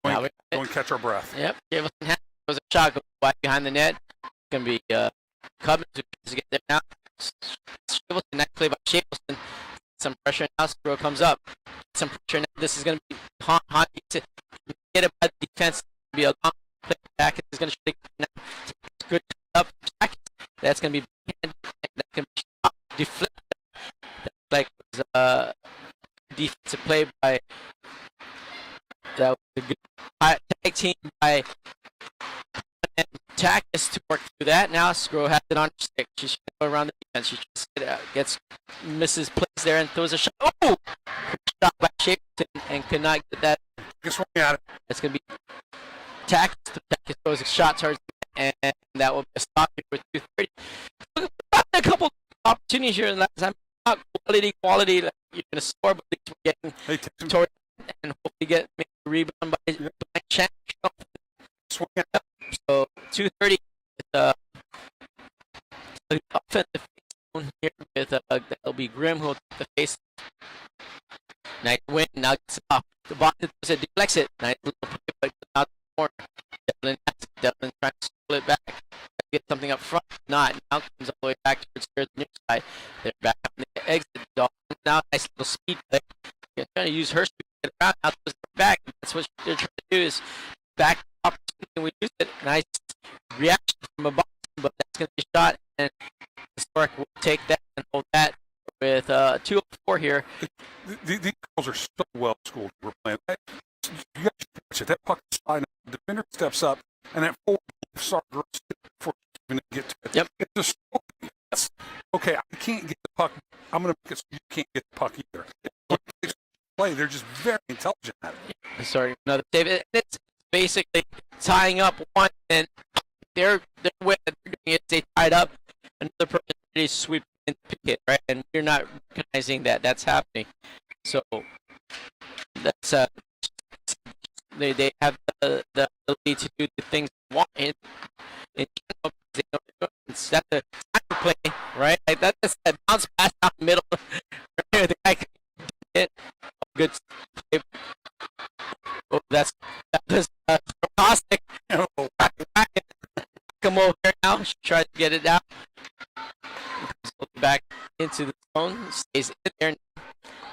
Now Go and catch our breath. Yep. Javelin was a shot goes wide behind the net. It's gonna be Cubbins who tries to get there now. Shavelson, nice play by Shavelson. Some pressure now. Sgro comes up. Some pressure now. This is gonna be Hahn to get it by the defense. Be a long play back. It's gonna shake now. Good up back. That's gonna be backhand. That's gonna be shot deflected. That's like defensive play by that was a good tag team by Takis to work through that. Now Sgro has it on her stick. She should go around the defense. She just misses plays there and throws a shot. Oh! Shot by Shapeton and could not get that. Just swing at it. That's going to be Takis. Takis throws a shot towards the and that will be a stop here with 2:30. A couple opportunities here in the last time. Not quality. Like you're going to score, but at least we're getting toward and hopefully get maybe a rebound by Chan. Swing at it. So 2:30 with the offensive zone here with that'll be Grimm who'll take the face. Nice win. Now gets off. The Boston deflects it. Nice little play, but not the corner. Devlin trying to pull it back. Get something up front. Not. Now comes all the way back towards the near side. They're back up in the exit. Now nice little speed play. They're trying to use her speed to get around. Now goes back. That's what they're trying to do is back opportunity. We use it. Nice reaction from a Boston, but that's going to be a shot. And Historic will take that and hold that with 2:04 here. These girls are so well schooled. We're playing. You got to watch it. That puck is sliding. The defender steps up, and that forward start girls before even get to it. Yep. It's just okay. I can't get the puck. I'm going to make it so you can't get the puck either. Play. They're just very intelligent at it. Sorry, another save. It's basically tying up one, and they're with it. They're doing it. They tied up. Another person is sweep and pick it, right? And we're not recognizing that that's happening. So that's they have the ability to do the things they want in general. They know it's that the time play, right? Like that's that bounce pass out the middle. The guy can hit. Good play. Oh, that was caustic. Come over here now. She tries to get it out. Back into the zone. Stays in there.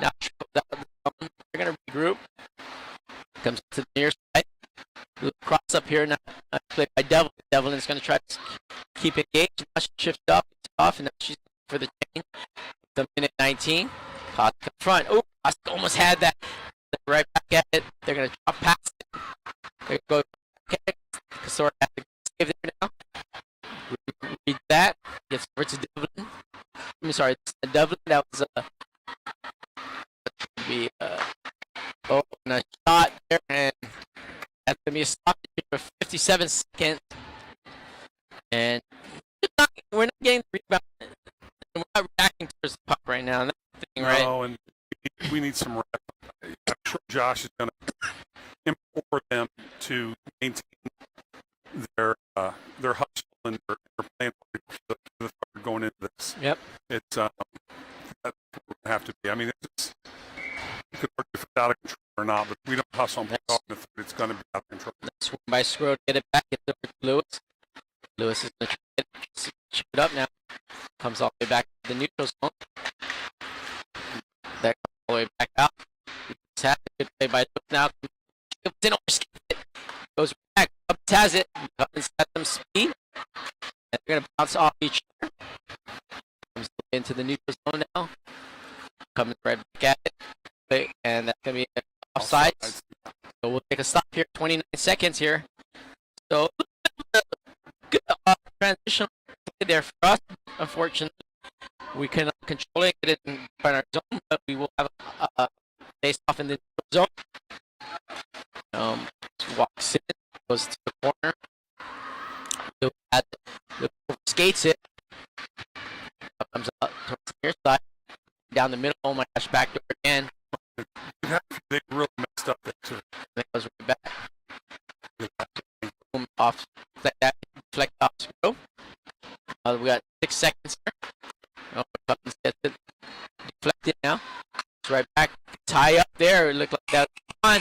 Now they're going to regroup. Comes to the near side. Cross up here now. Played by Devlin. Devlin is going to try to keep engaged. Now she shifts up. It's off. And now she's for the chain. The minute 19. Caught in front. Oh, I almost had that. Right back at it. They're going to drop past it. They're going to go back at it. Kasora has to save there now. Read that. Gets over to Devlin. I'm sorry, Devlin. That was and a shot there, and that's going to be a stop for 57 seconds. And we're not getting the rebound. We're not reacting towards the puck right now. That's the thing, right? No, and we need some rep. I'm sure Josh is going to implore them to maintain their hustle and their plan for the going into this. Yep. It's that's what we have to be. I mean, you could argue if it's out of control or not, but we don't hustle and play off in the third, it's going to be out of control. Swing by Sgro to get it back. It's over to Lewis. Lewis is going to try to shoot it up now. Comes all the way back to the neutral zone. That comes all the way back out. Good play by Lewis now. Didn't overskip it. Goes back. Up has it. Cubbins has some speed. And they're going to bounce off each other. Comes into the neutral zone now. Comes right back at it. And that's going to be offside. So we'll take a stop here. 29 seconds here. So good transition there for us. Unfortunately, we cannot control it, get it in our zone, but we will have a face off in the zone. Walks in, goes to the corner. The skates it. Comes out towards the near side. Down the middle. Oh my gosh, back door again. They really messed up there too. That goes right back. Boom, off like that. Deflect off Sgro. We got 6 seconds here. Oh, Buttons gets it deflected now. It's right back. Tie up there. It looked like that. On.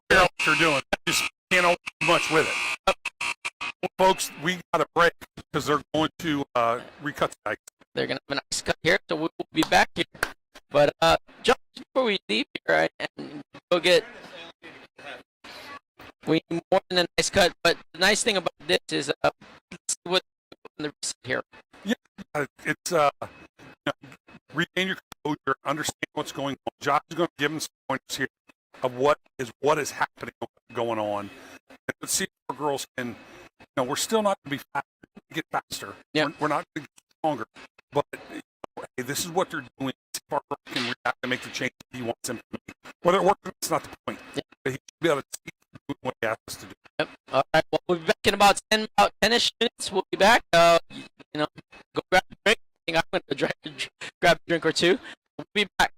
Figure out what they're doing. Just can't hold too much with it. Well, folks, we got a break because they're going to recut the ice. They're going to have a nice cut here, so we'll be back here. But just before we leave here and go get, we need more than a nice cut. But the nice thing about this is let's see what the rest here. Yeah, it's regain your composure, understand what's going on. Josh is going to give them some pointers here of what is happening, going on. And let's see if our girls can. We're still not going to be faster. Get faster. Yeah. We're not going to get stronger. But hey, this is what they're doing. See if our girl can react and make the change he wants them to make. Whether it works, it's not the point. Yeah. He should be able to see what he has to do. Yep. All right. Well, we'll be back in about 10-ish minutes. We'll be back. Go grab a drink. I think I'm going to grab a drink or two. We'll be back.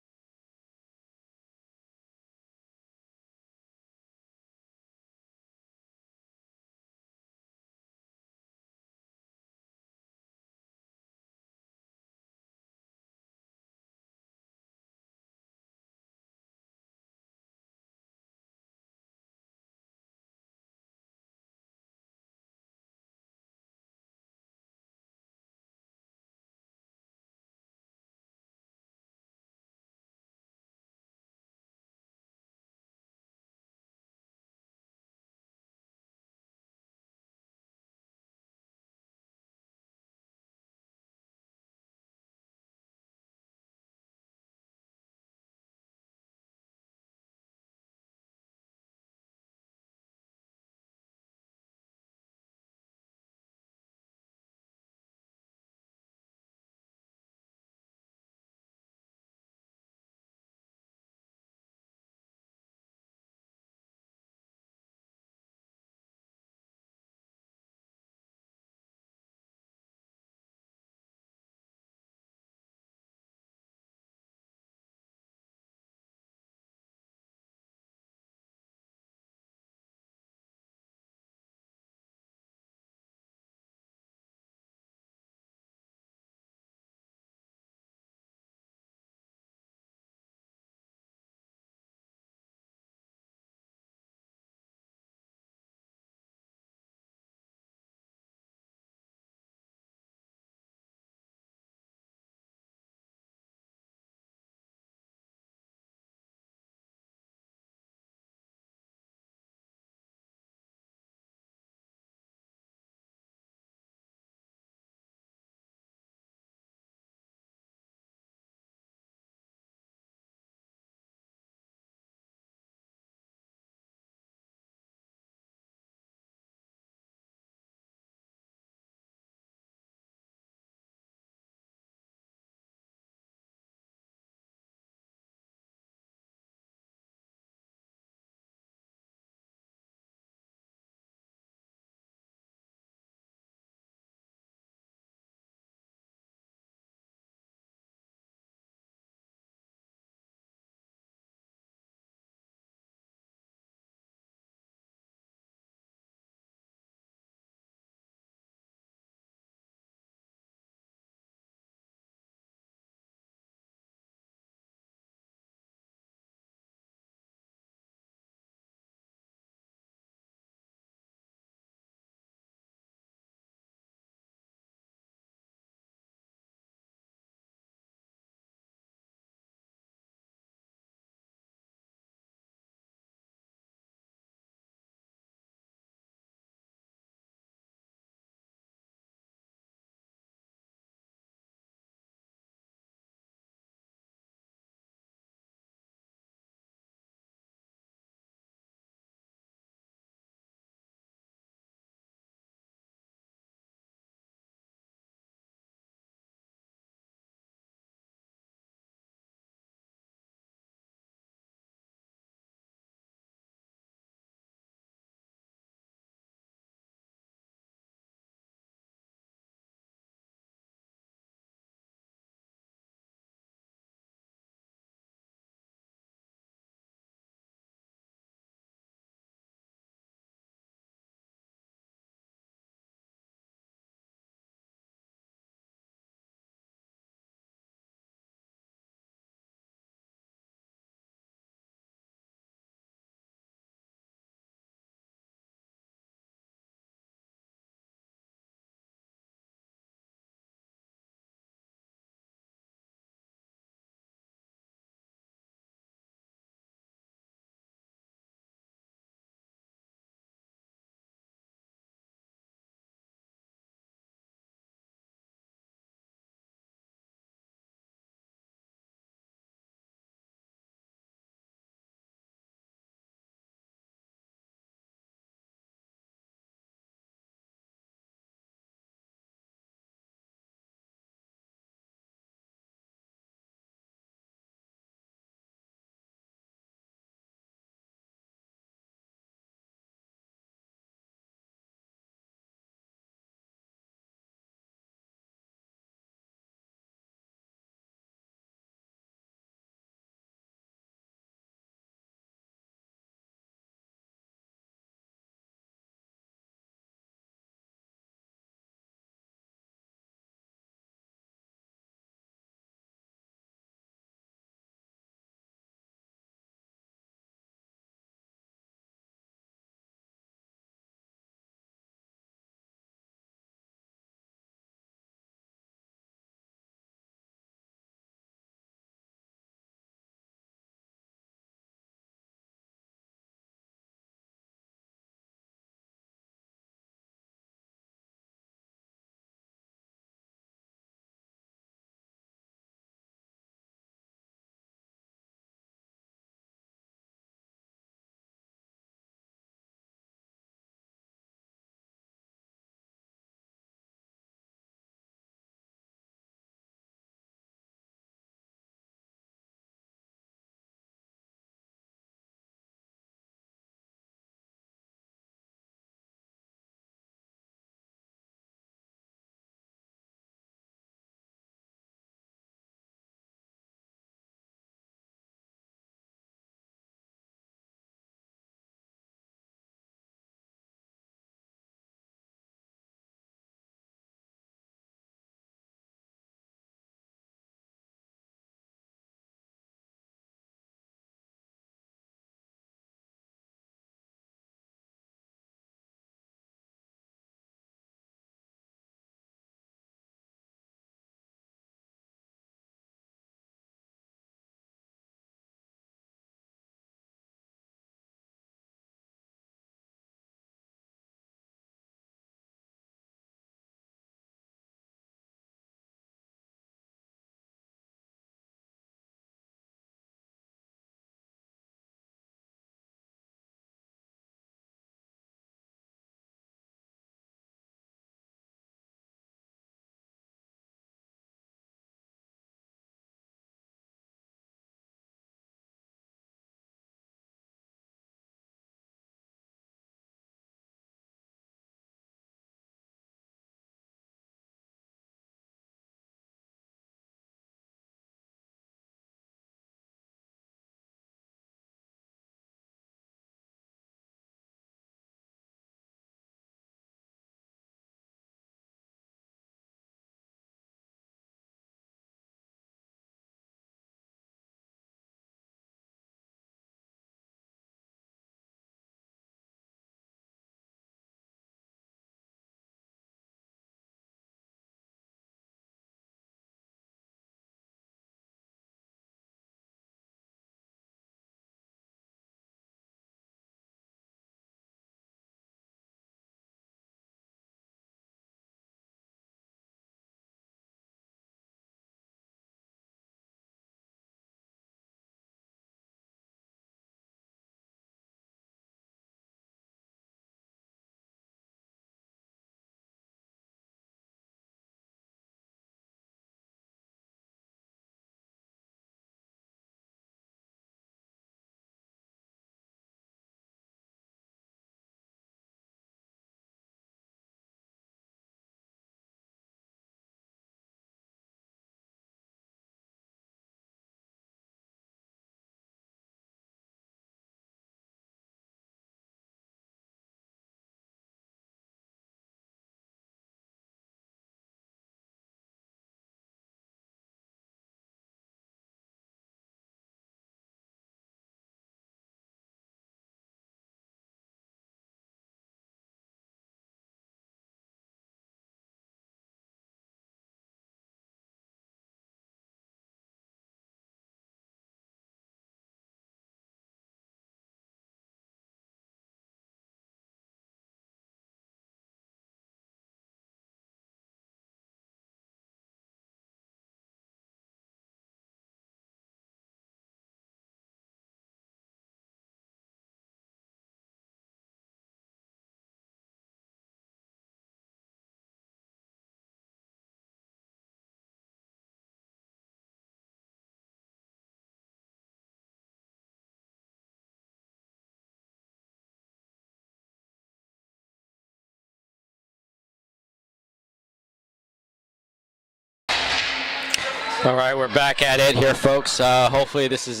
All right, we're back at it here, folks. Hopefully this is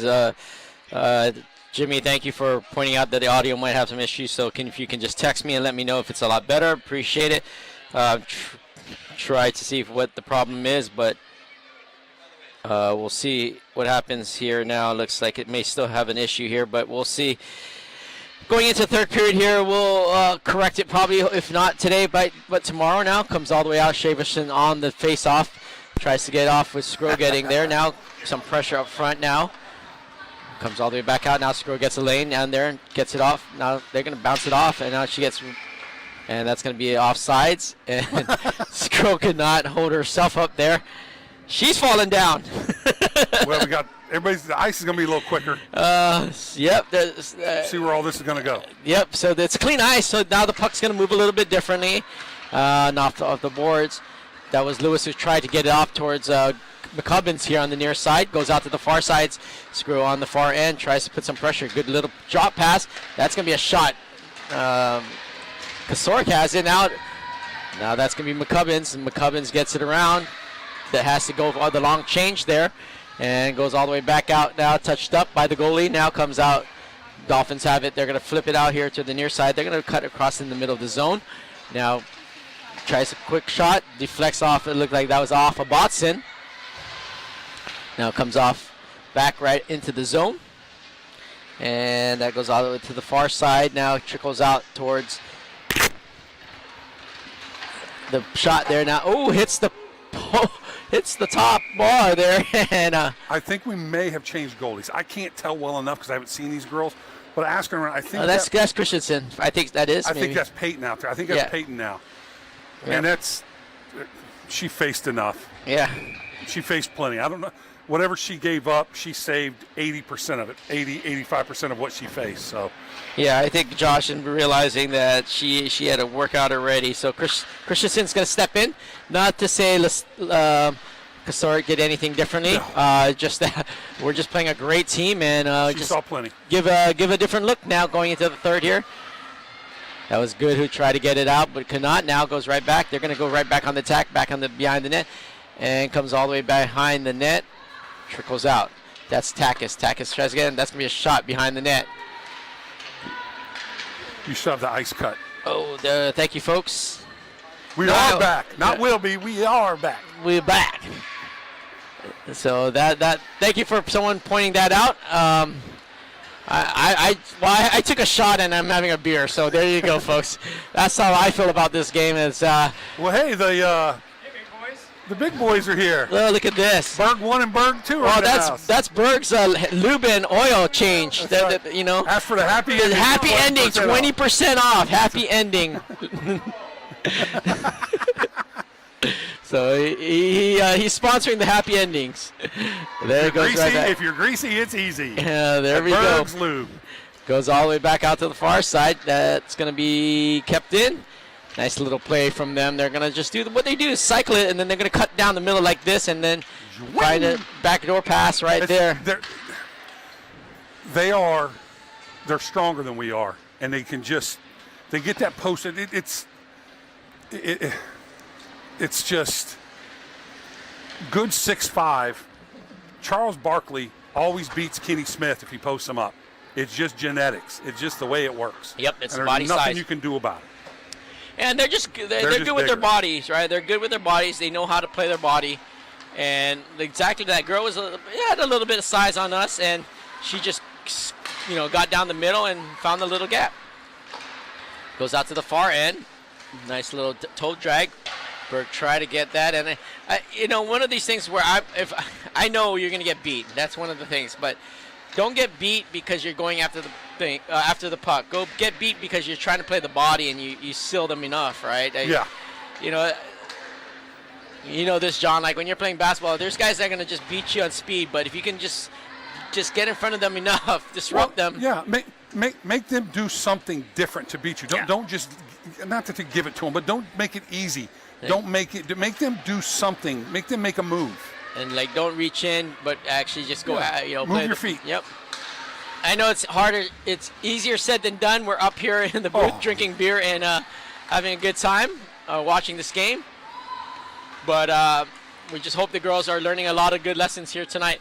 Jimmy, thank you for pointing out that the audio might have some issues. So if you can just text me and let me know if it's a lot better. Appreciate it. Try to see what the problem is, but we'll see what happens here now. Looks like it may still have an issue here, but we'll see. Going into third period here, we'll correct it probably, if not today, but tomorrow now. Comes all the way out. Shaverson on the face-off. Tries to get off with Sgro getting there. Now some pressure up front now. Comes all the way back out. Now Sgro gets a lane down there and gets it off. Now they're going to bounce it off, and now she gets, and that's going to be offsides. And Sgro could not hold herself up there. She's falling down. Well, we got the ice is going to be a little quicker. Yep. See where all this is going to go. Yep. So it's clean ice. So now the puck's going to move a little bit differently, off the boards. That was Lewis who tried to get it off towards McCubbins here on the near side. Goes out to the far sides. Screw on the far end. Tries to put some pressure. Good little drop pass. That's going to be a shot. Kasork has it out. Now that's going to be McCubbins. And McCubbins gets it around. That has to go for the long change there. And goes all the way back out now. Touched up by the goalie. Now comes out. Dolphins have it. They're going to flip it out here to the near side. They're going to cut across in the middle of the zone. Now tries a quick shot. Deflects off. It looked like that was off of Botson. Now comes off back right into the zone. And that goes all the way to the far side. Now trickles out towards the shot there. Now, hits the top bar there. And I think we may have changed goalies. I can't tell well enough because I haven't seen these girls. But asking around, I think that's Christensen. I think that is. I think that's Peyton out there. I think that's Peyton now. Yeah. And she faced enough. Yeah. She faced plenty. I don't know. Whatever she gave up, she saved 80% of it, 85% of what she faced. So. Yeah, I think Josh is realizing that she had a workout already. So Christensen's going to step in. Not to say Kasork did anything differently. No. Just that we're just playing a great team, and she just saw plenty. Give a different look now going into the third here. That was Good who tried to get it out, but could not. Now goes right back. They're going to go right back on the attack, back on the behind the net, and comes all the way behind the net. Trickles out. That's Takis. Takis tries again. That's going to be a shot behind the net. You still have the ice cut. Thank you, folks. We are back. Not will be. We are back. We're back. So thank you for someone pointing that out. I took a shot and I'm having a beer. So there you go, folks. That's how I feel about this game. Is well, hey, the big boys are here. Oh, look at this. Berg 1 and Berg 2 are in the house. That's Berg's Lubin oil change. You know. As for the happy ending. Happy ending, 20% off. Happy ending. So he's sponsoring the happy endings. There it goes greasy, right back. If you're greasy, it's easy. Yeah, there we Berg's go. Lube. Goes all the way back out to the far side. That's going to be kept in. Nice little play from them. They're going to just do what they do is cycle it, and then they're going to cut down the middle like this, and then find a backdoor pass right there. They're stronger than we are, and they get that post. It's just good 6'5". Charles Barkley always beats Kenny Smith if he posts him up. It's just genetics. It's just the way it works. Yep, it's and body there's nothing size. you can do about it. And they're just good with their bodies, right? They're good with their bodies. They know how to play their body. And exactly that girl had a little bit of size on us, and she just got down the middle and found the little gap. Goes out to the far end. Nice little toe drag. Berg try to get that, and one of these things where if I know you're going to get beat. That's one of the things, but don't get beat because you're going after the puck. Go get beat because you're trying to play the body and you seal them enough, right? Yeah. You know this, John. Like when you're playing basketball, there's guys that are going to just beat you on speed, but if you can just get in front of them enough, disrupt them. Yeah, make them do something different to beat you. Don't just not to give it to them, but don't make it easy. Don't make them do something. Make them make a move. And don't reach in, but actually just go. Move your feet. Yep. I know it's harder. It's easier said than done. We're up here in the booth drinking beer and having a good time watching this game. But we just hope the girls are learning a lot of good lessons here tonight.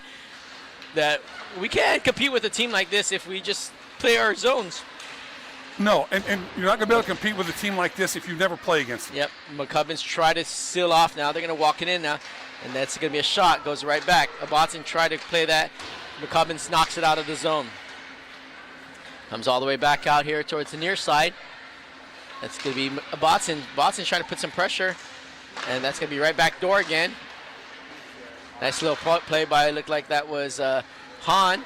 That we can't compete with a team like this if we just play our zones. No, and you're not going to be able to compete with a team like this if you never play against them. Yep, McCubbins try to seal off now. They're going to walk it in now, and that's going to be a shot. Goes right back. Abatson tried to play that. McCubbins knocks it out of the zone. Comes all the way back out here towards the near side. That's going to be Abatson. Abatson's trying to put some pressure, and that's going to be right back door again. Nice little play by, looked like that was Hahn.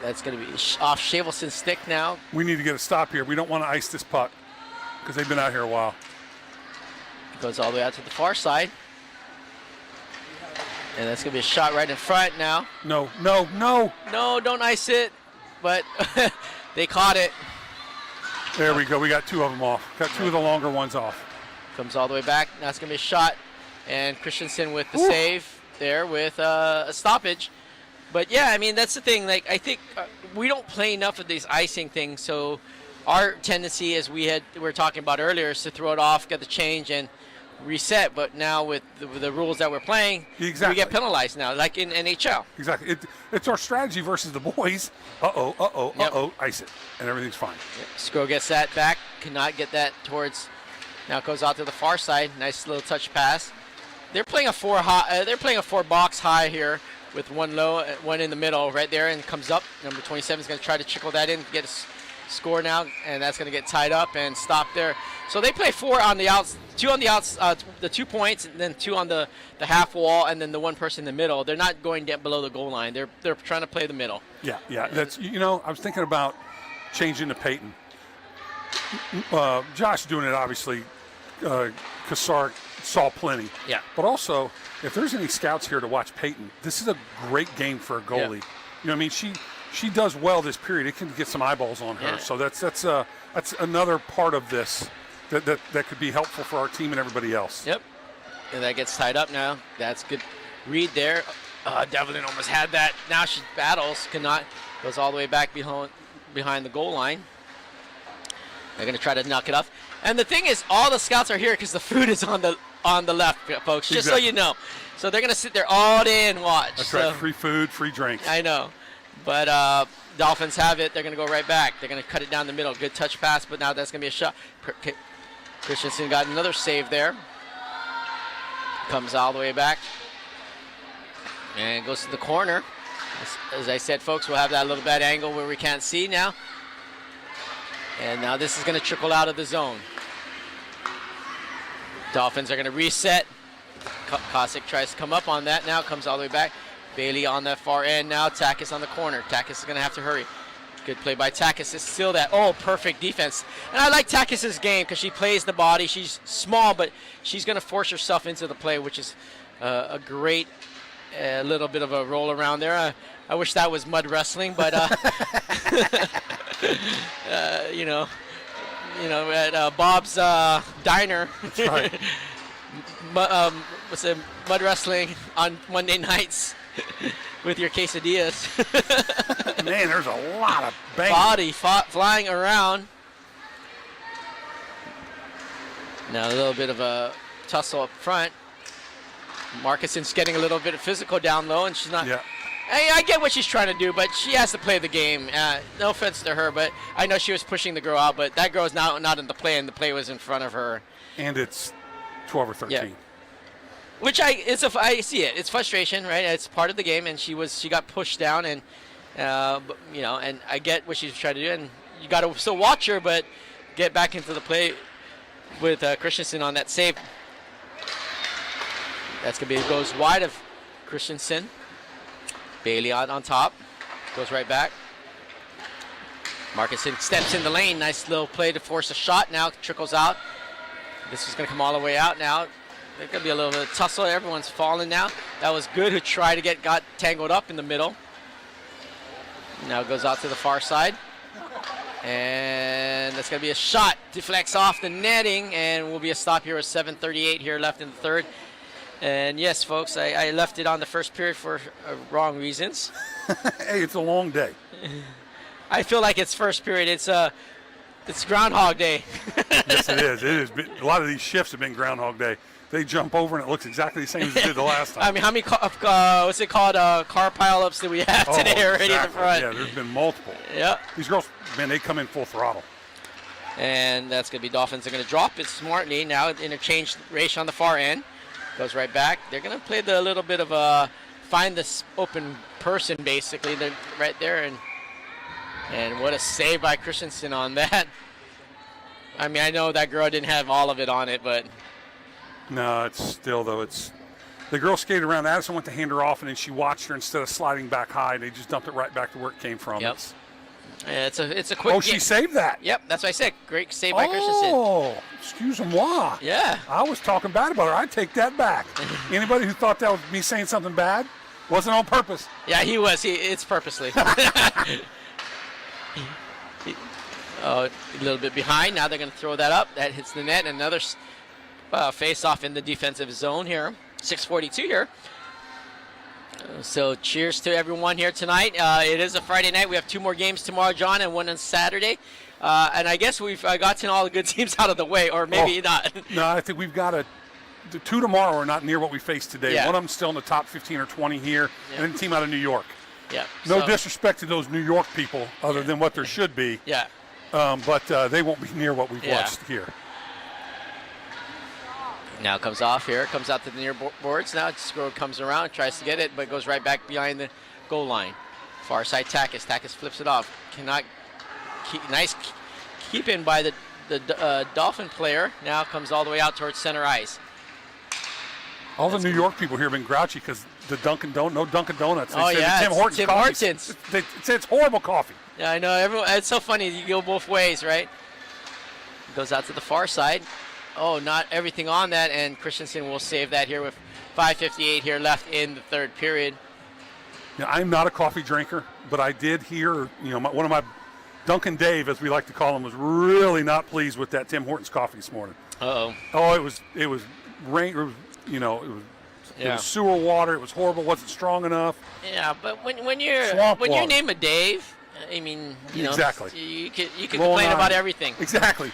That's going to be off Shavelson's stick now. We need to get a stop here. We don't want to ice this puck because they've been out here a while. Goes all the way out to the far side. And that's going to be a shot right in front now. No, no, no. No, don't ice it. But they caught it. There we go. We got 2 of them off. Got 2 of the longer ones off. Comes all the way back. Now it's going to be a shot. And Christensen with the save there with a stoppage. But, yeah, I mean, that's the thing. Like, I think we don't play enough of these icing things. So our tendency, as we were talking about earlier, is to throw it off, get the change, and reset. But now with the rules that we're playing, exactly. We get penalized now, like in NHL. Exactly. It's our strategy versus the boys. Uh-oh, ice it. And everything's fine. Yep. Sgro gets that back. Cannot get that towards. Now it goes out to the far side. Nice little touch pass. They're playing a 4 high. They're playing a 4 box high here with 1 low, 1 in the middle right there, and comes up. Number 27 is going to try to trickle that in, get a score now, and that's going to get tied up and stop there. So they play 4 on the outs, 2 on the outs, the 2 points, and then 2 on the half wall, and then the 1 person in the middle. They're not going down below the goal line. They're trying to play the middle. Yeah. That's I was thinking about changing to Peyton. Josh doing it obviously. Kassar saw plenty. Yeah. But also, if there's any scouts here to watch Peyton, this is a great game for a goalie. Yeah. You know what I mean? She does well this period. It can get some eyeballs on her. Yeah. So that's another part of this that could be helpful for our team and everybody else. Yep. And that gets tied up now. That's good read there. Devlin almost had that. Now she battles, cannot, goes all the way back behind the goal line. They're going to try to knock it off. And the thing is, all the scouts are here because the food is on the left, folks, just so you know. So they're going to sit there all day and watch. That's right. Free food, free drinks. I know. But Dolphins have it. They're going to go right back. They're going to cut it down the middle. Good touch pass, but now that's going to be a shot. Christensen got another save there. Comes all the way back. And goes to the corner. As I said, folks, we'll have that little bad angle where we can't see now. And now this is going to trickle out of the zone. Dolphins are going to reset. Kosick tries to come up on that now. Comes all the way back. Bailey on that far end now. Takis on the corner. Takis is going to have to hurry. Good play by Takis. It's still that, perfect defense. And I like Takis' game because she plays the body. She's small, but she's going to force herself into the play, which is a great little bit of a roll around there. I wish that was mud wrestling, but at Bob's Diner. That's right. What's it? Mud wrestling on Monday nights with your quesadillas. Man, there's a lot of bang. Body flying around. Now a little bit of a tussle up front. Markinson's getting a little bit physical down low, and she's not. Yeah. I get what she's trying to do, but she has to play the game. No offense to her, but I know she was pushing the girl out, but that girl's not in the play, and the play was in front of her. And it's 12 or 13. Yeah. Which I see it. It's frustration, right? It's part of the game, and she got pushed down, and and I get what she's trying to do, and you got to still watch her, but get back into the play with Christensen on that save. That's gonna be goes wide of Christensen. Bailey on top, goes right back. Markinson steps in the lane. Nice little play to force a shot. Now trickles out. This is gonna come all the way out now. There's gonna be a little bit of tussle. Everyone's falling now. That was good. Who tried to got tangled up in the middle. Now it goes out to the far side. And that's going to be a shot. Deflects off the netting, and will be a stop here with 7:38 here left in the third. And yes, folks, I left it on the first period for wrong reasons. Hey, it's a long day. I feel like it's first period. It's Groundhog Day. Yes, it is. It is. A lot of these shifts have been Groundhog Day. they jump over and it looks exactly the same as it did the last time. I mean, how many what's it called? Car pileups do we have today already at the front? Yeah, there's been multiple. Yeah. These girls, man, they come in full throttle. And that's going to be Dolphins are going to drop it smartly. Now interchange Raish on the far end. Goes right back. They're going to play the little bit of find this open person, basically. They're right there. And what a save by Christensen on that. I mean, I know that girl didn't have all of it on it, but. No, it's still, though. It's the girl skated around. Addison went to hand her off, and then she watched her instead of sliding back high. They just dumped it right back to where it came from. Yep. It's a quick. Oh, she saved that. Yep, that's what I said. Great save by Christensen. Oh, excuse-moi. Yeah. I was talking bad about her. I take that back. Anybody who thought that was me saying something bad wasn't on purpose. Yeah, he was. It's purposely. A little bit behind. Now they're going to throw that up. That hits the net. Another face-off in the defensive zone here. 6:42 here. So cheers to everyone here tonight. It is a Friday night. We have 2 more games tomorrow, John, and 1 on Saturday. And I guess we've gotten all the good teams out of the way, or maybe not. No, I think we've got the 2 tomorrow are not near what we face today. Yeah. One of them still in the top 15 or 20 here, and then the team out of New York. Yeah. No disrespect to those New York people, other than what there should be. Yeah. But they won't be near what we've watched here. Now comes off here, comes out to the near boards. Now Sgro comes around, tries to get it, but goes right back behind the goal line. Far side Takis. Takis flips it off. Cannot keep, nice keep in by the Dolphin player. Now comes all the way out towards center ice. All the New York people here have been grouchy because the no Dunkin' Donuts. They say yeah, Tim Hortons Tim coffee. Hortons. They say it's horrible coffee. Yeah, I know. Everyone, it's so funny. You go both ways, right? Goes out to the far side. Oh, not everything on that, and Christensen will save that here with 5:58 here left in the third period. Now, I'm not a coffee drinker, but I did hear, one of my Duncan Dave, as we like to call him, was really not pleased with that Tim Hortons coffee this morning. Uh-oh. Oh, it was rain. It was sewer water. It was horrible. Wasn't strong enough. Yeah, but when you're water. named a Dave, I mean, exactly. You could complain about everything. Exactly.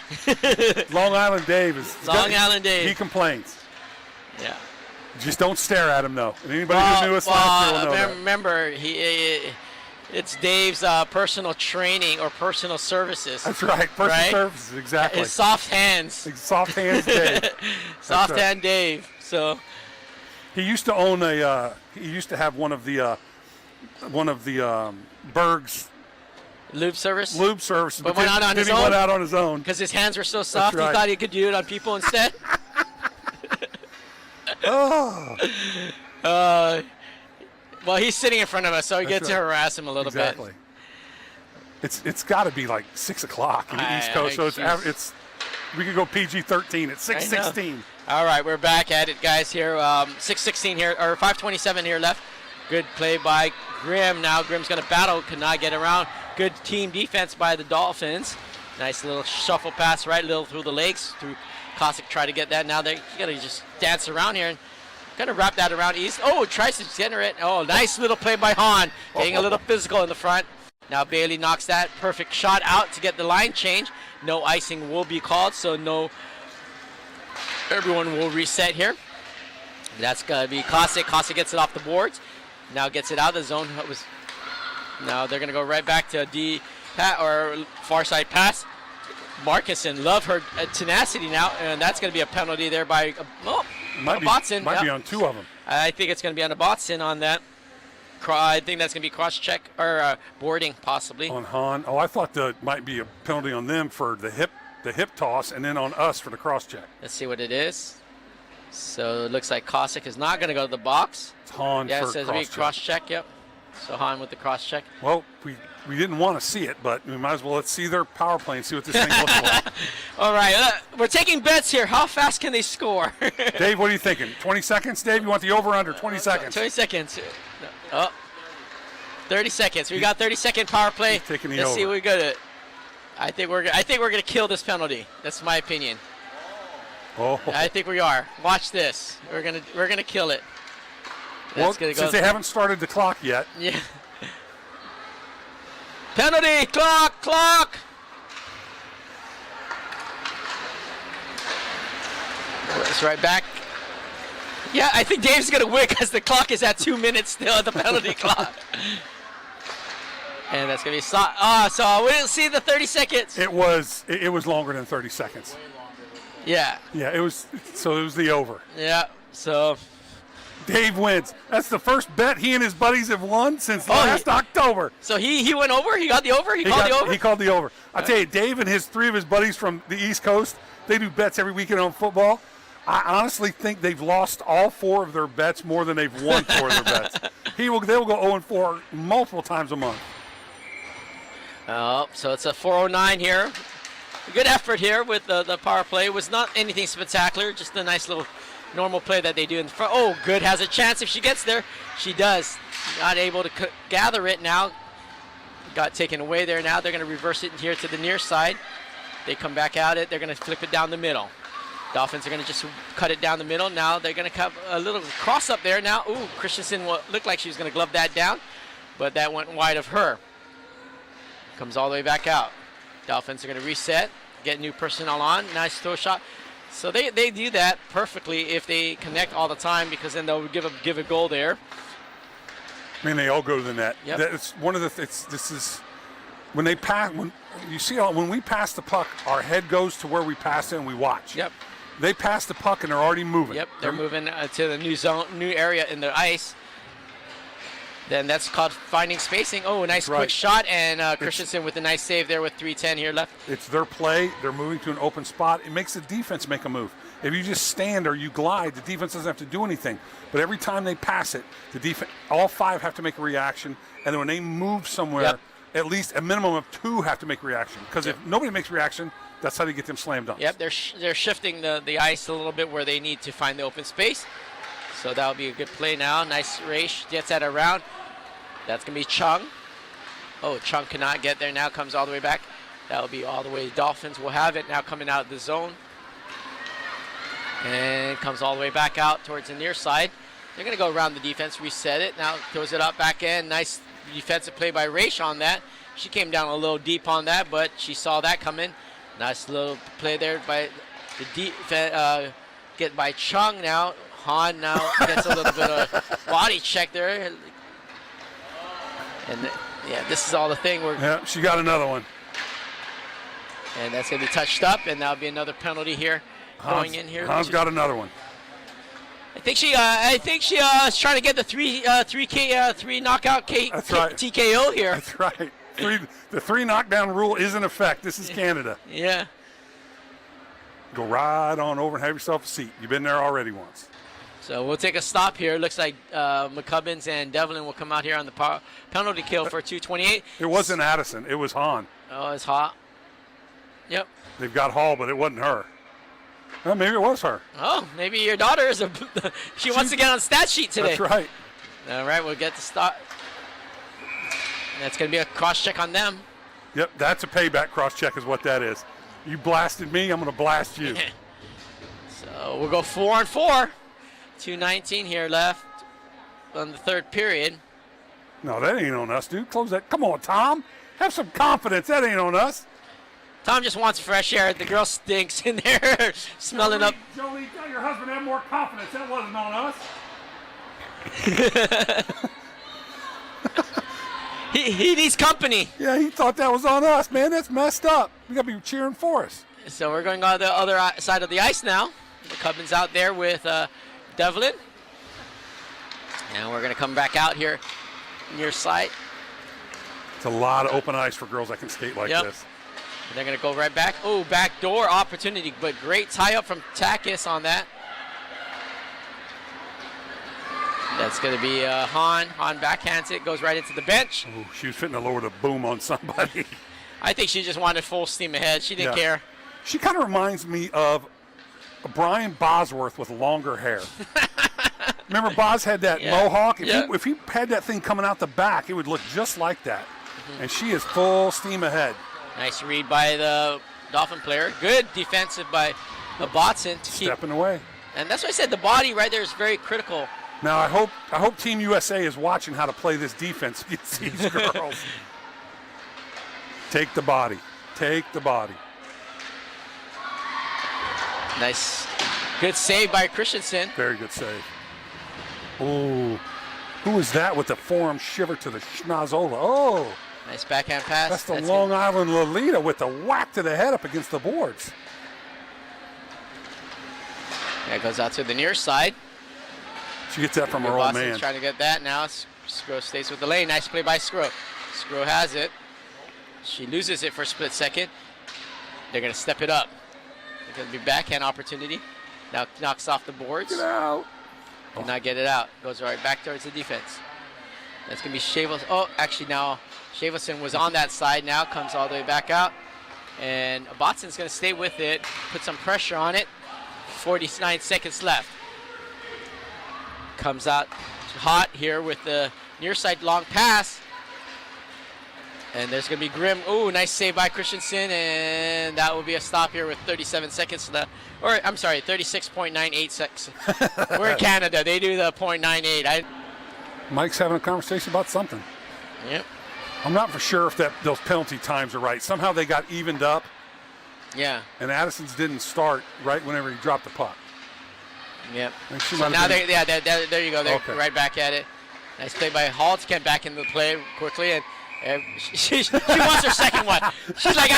Long Island Dave is Island Dave. He complains. Yeah. Just don't stare at him, though. And anybody who knew us last year will know that. Remember, it's Dave's personal training or personal services. That's right. Personal services, exactly. His soft hands. Soft hands Dave. Soft hand Dave. So he used to own he used to have one of the Berg's lube service, but went out on his own. He went out on his own because his hands were so soft. Right. He thought he could do it on people instead. Oh. Well, he's sitting in front of us, so we get to harass him a little bit. It's got to be like 6 o'clock in the East Coast, so it's we could go PG-13 at 6:16. All right, we're back at it, guys. Here, 6:16 here, or 5:27 here left. Good play by Grimm. Now Grimm's going to battle, could not get around. Good team defense by the Dolphins. Nice little shuffle pass right, little through the legs. Through Cossack try to get that. Now they're going to just dance around here and kind of wrap that around East. Oh, tries to generate. Oh, nice little play by Hahn. Getting a little physical in the front. Now Bailey knocks that perfect shot out to get the line change. No icing will be called, so everyone will reset here. That's going to be Cossack. Cossack gets it off the boards. Now gets it out of the zone. Now they're going to go right back to or far side pass. Markinson, love her tenacity now, and that's going to be a penalty there by Botson. Might be on 2 of them. I think it's going to be on a Botson on that. I think that's going to be cross-check or boarding possibly. On Hahn. Oh, I thought there might be a penalty on them for the hip toss, and then on us for the cross-check. Let's see what it is. So it looks like Cossack is not going to go to the box. It's Hahn for it says cross-check, yep. So Hahn with the cross-check. Well, we didn't want to see it, but we might as well let's see their power play and see what this thing looks like. All right, we're taking bets here. How fast can they score? Dave, what are you thinking? 20 seconds, Dave? You want the over/under? 20 seconds. 20 seconds. Oh, 30 seconds. We got 30-second power play. Taking the Let's over. see what we got it. I think we're going to kill this penalty. That's my opinion. Oh. I think we are. Watch this. We're gonna kill it. Well, since they haven't started the clock yet. Yeah. Penalty! Clock! It's right back. Yeah, I think Dave's going to win because the clock is at 2 minutes still at the penalty clock. And that's going to be so we didn't see the 30 seconds. It was longer than 30 seconds. Yeah. Yeah, it was the over. Yeah. So Dave wins. That's the first bet he and his buddies have won since last October. So he went over? He got the over? He called the over? He called the over. I tell you, Dave and three of his buddies from the East Coast, they do bets every weekend on football. I honestly think they've lost all 4 of their bets more than they've won 4 of their bets. They will go 0-4 multiple times a month. Oh, so it's a 4:09 here. A good effort here with the power play. It was not anything spectacular, just a nice little normal play that they do in the front. Oh, good, has a chance if she gets there. She does. Not able to gather it now. Got taken away there now. They're going to reverse it here to the near side. They come back at it. They're going to flip it down the middle. Dolphins are going to just cut it down the middle. Now they're going to have a little cross up there now. Ooh, Christensen looked like she was going to glove that down, but that went wide of her. Comes all the way back out. Dolphins are going to reset, get new personnel on. Nice throw shot. So they do that perfectly if they connect all the time, because then they'll give a goal there. I mean, they all go to the net. Yep. That's one of the. This is when they pass. When you see when we pass the puck, our head goes to where we pass it and we watch. Yep. They pass the puck and they're already moving. Yep. They're moving to the new zone, new area in the ice. Then that's called finding spacing. Oh, a nice quick shot, and Christensen with a nice save there with 3:10 here left. It's their play. They're moving to an open spot. It makes the defense make a move. If you just stand or you glide, the defense doesn't have to do anything. But every time they pass it, the defense, all 5 have to make a reaction. And then when they move somewhere, at least a minimum of 2 have to make a reaction. Because if nobody makes a reaction, that's how they get them slam dunks. Yep, they're shifting the ice a little bit where they need to find the open space. So that'll be a good play now. Nice race, gets that around. That's going to be Chung. Oh, Chung cannot get there now, comes all the way back. That'll be all the way. Dolphins will have it now coming out of the zone. And comes all the way back out towards the near side. They're going to go around the defense, reset it. Now throws it up back in. Nice defensive play by Raish on that. She came down a little deep on that, but she saw that coming. Nice little play there by the defense. Get by Chung now. Han now gets a little bit of body check there. And this is all the thing. Yeah, she got another one. And that's going to be touched up, and that'll be another penalty here going in here. Han's got another one. I think she is trying to get the three knockout TKO here. That's right. The 3 knockdown rule is in effect. This is Canada. Yeah. Go right on over and have yourself a seat. You've been there already once. So we'll take a stop here. Looks like McCubbins and Devlin will come out here on the penalty kill for 2:28. It wasn't Addison. It was Han. Oh, it's hot. Yep. They've got Hall, but it wasn't her. Well, maybe it was her. Oh, maybe your daughter is she wants to get on stat sheet today. That's right. All right, we'll get the stop. That's going to be a cross check on them. Yep, that's a payback cross check is what that is. You blasted me, I'm going to blast you. So we'll go 4-on-4. 2:19 here left on the third period. No, that ain't on us, dude. Close that. Come on, Tom. Have some confidence. That ain't on us. Tom just wants fresh air. The girl stinks in there, smelling up. Jolie, tell your husband to have more confidence. That wasn't on us. he needs company. Yeah, he thought that was on us, man. That's messed up. We got to be cheering for us. So we're going on the other side of the ice now. The Cubbins out there with Devlin. And we're going to come back out here near side. It's a lot of open ice for girls that can skate like this. And they're going to go right back. Oh, backdoor opportunity, but great tie-up from Takis on that. That's going to be Han. Han backhands it, goes right into the bench. Oh, she was fitting to lower the boom on somebody. I think she just wanted full steam ahead. She didn't care. She kind of reminds me of Brian Bosworth with longer hair. Remember Bos had that mohawk? If he had that thing coming out the back, it would look just like that. Mm-hmm. And she is full steam ahead. Nice read by the Dolphin player. Good defensive by Botson to keep stepping away. And that's why I said the body right there is very critical. Now I hope Team USA is watching how to play this defense against these girls. Take the body. Take the body. Nice. Good save by Christensen. Very good save. Oh, who is that with the forearm shiver to the schnozola? Oh, Nice backhand pass. that's the Long Island Lolita with the whack to the head up against the boards. Yeah, goes out to the near side. She gets that from her old Boston's man. trying to get that now. Sgro stays with the lane. Nice play by Sgro. Sgro has it. She loses it for a split second. They're going to step it up. It's going to be backhand opportunity. Now knocks off the boards. Get out. Cannot get it out. Goes right back towards the defense. That's going to be Shavelson. Oh, actually now Shavelson was on that side. Now comes all the way back out. And Botson's going to stay with it. Put some pressure on it. 49 seconds left. Comes out hot here with the near side long pass. And there's going to be Grimm. Ooh, nice save by Christensen. And that will be a stop here with 37 seconds left. Or, I'm sorry, 36.98 seconds. We're in Canada. They do the .98. Mike's having a conversation about something. Yep. I'm not for sure if those penalty times are right. Somehow they got evened up, Yeah. and Addison's didn't start right whenever he dropped the puck. Yep. And she So might now have been- there you go. They're Okay. right back at it. Nice play by Hall to get back into the play quickly, and she wants her second one. She's like,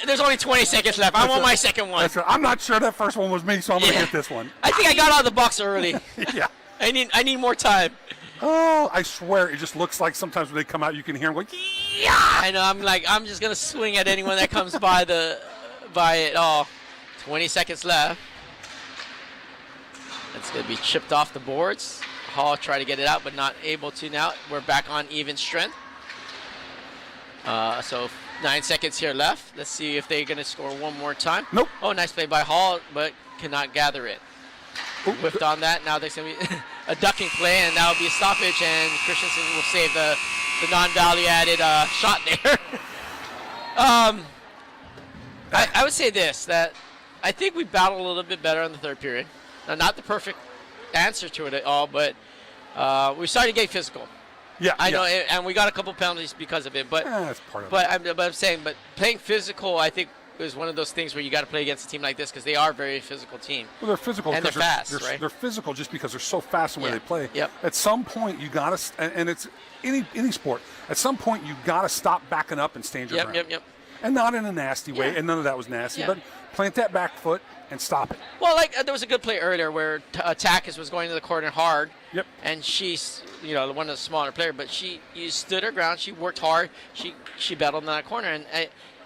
there's only 20 seconds left. I want my second one. That's right. I'm not sure that first one was me, so I'm going to get this one. I think I got out of the box early. Yeah. I need more time. Oh, I swear, it just looks like sometimes when they come out, you can hear them going, yeah. I know. I'm just gonna swing at anyone that comes by it. Oh, 20 seconds left. It's gonna be chipped off the boards. Hall tried to get it out, but not able to now. We're back on even strength. So 9 seconds here left. Let's see if they're gonna score one more time. Nope. Oh, nice play by Hall, but cannot gather it. Ooh, Whipped on that. Now there's going to be a ducking play, and that will be a stoppage, and Christensen will save the non-value-added shot there. I would say this, that I think we battled a little bit better in the third period. Now, not the perfect answer to it at all, but we started getting physical. Yeah, I know, and we got a couple penalties because of it, but that's part of it. I'm saying, but playing physical, I think, is one of those things where you got to play against a team like this because they are a very physical team. Well, they're physical and they're because fast, right? They're physical just because they're so fast in the way Yeah. they play. Yep. At some point, you got to, and it's any sport. At some point, you got to stop backing up and stand your ground. Yep. And not in a nasty way, Yeah. and none of that was nasty. Yeah. But plant that back foot and stop it. Well, like there was a good play earlier where Takis was going to the corner hard. Yep. And she's, one of the smaller players, but you stood her ground. She worked hard. She battled in that corner,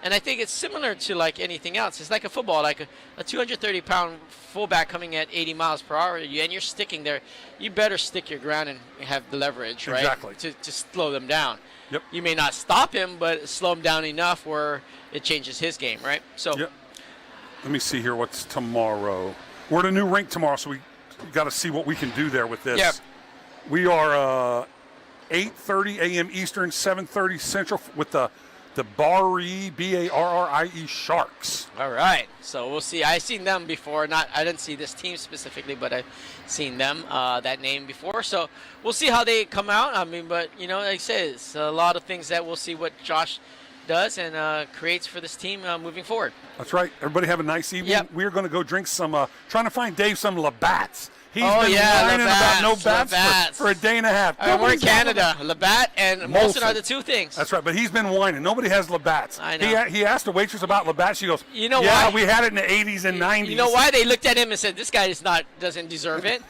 and I think it's similar to like anything else. It's like a football, like a 230-pound fullback coming at 80 miles per hour, and you're sticking there. You better stick your ground and have the leverage, right? Exactly. To slow them down. Yep. You may not stop him, but slow him down enough where it changes his game, right? So. Yep. Let me see here what's tomorrow. We're at a new rink tomorrow, so we got to see what we can do there with this. Yep. We are 8:30 a.m. Eastern, 7:30 Central with the Barrie, Barrie Sharks. All right, so we'll see. I've seen them before. I didn't see this team specifically, but I've seen them, that name before. So we'll see how they come out. I mean, but like I said, it's a lot of things that we'll see what Josh does and creates for this team moving forward. That's right. Everybody have a nice evening. Yep. We're going to go drink some, trying to find Dave some Labatt's. He's been Labatt's, whining about no bats Labatt's. for a day and a half. We're in Nobody's got Canada. Labatt and Molson are the two things. That's right, but he's been whining. Nobody has Labatt's. I know. He asked the waitress about Labatt. She goes, You know yeah, why? we had it in the 80s and 90s. You know why? They looked at him and said, this guy doesn't deserve it.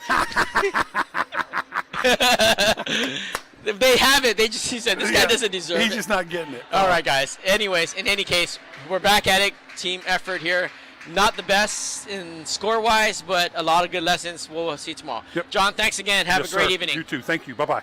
If they have it, he said, this guy doesn't deserve it. He's just not getting it. All right, guys. Anyways, in any case, we're back at it. Team effort here. Not the best in score-wise, but a lot of good lessons. We'll see you tomorrow. Yep. John, thanks again. Have Yes, a great sir. evening. You too. Thank you. Bye-bye.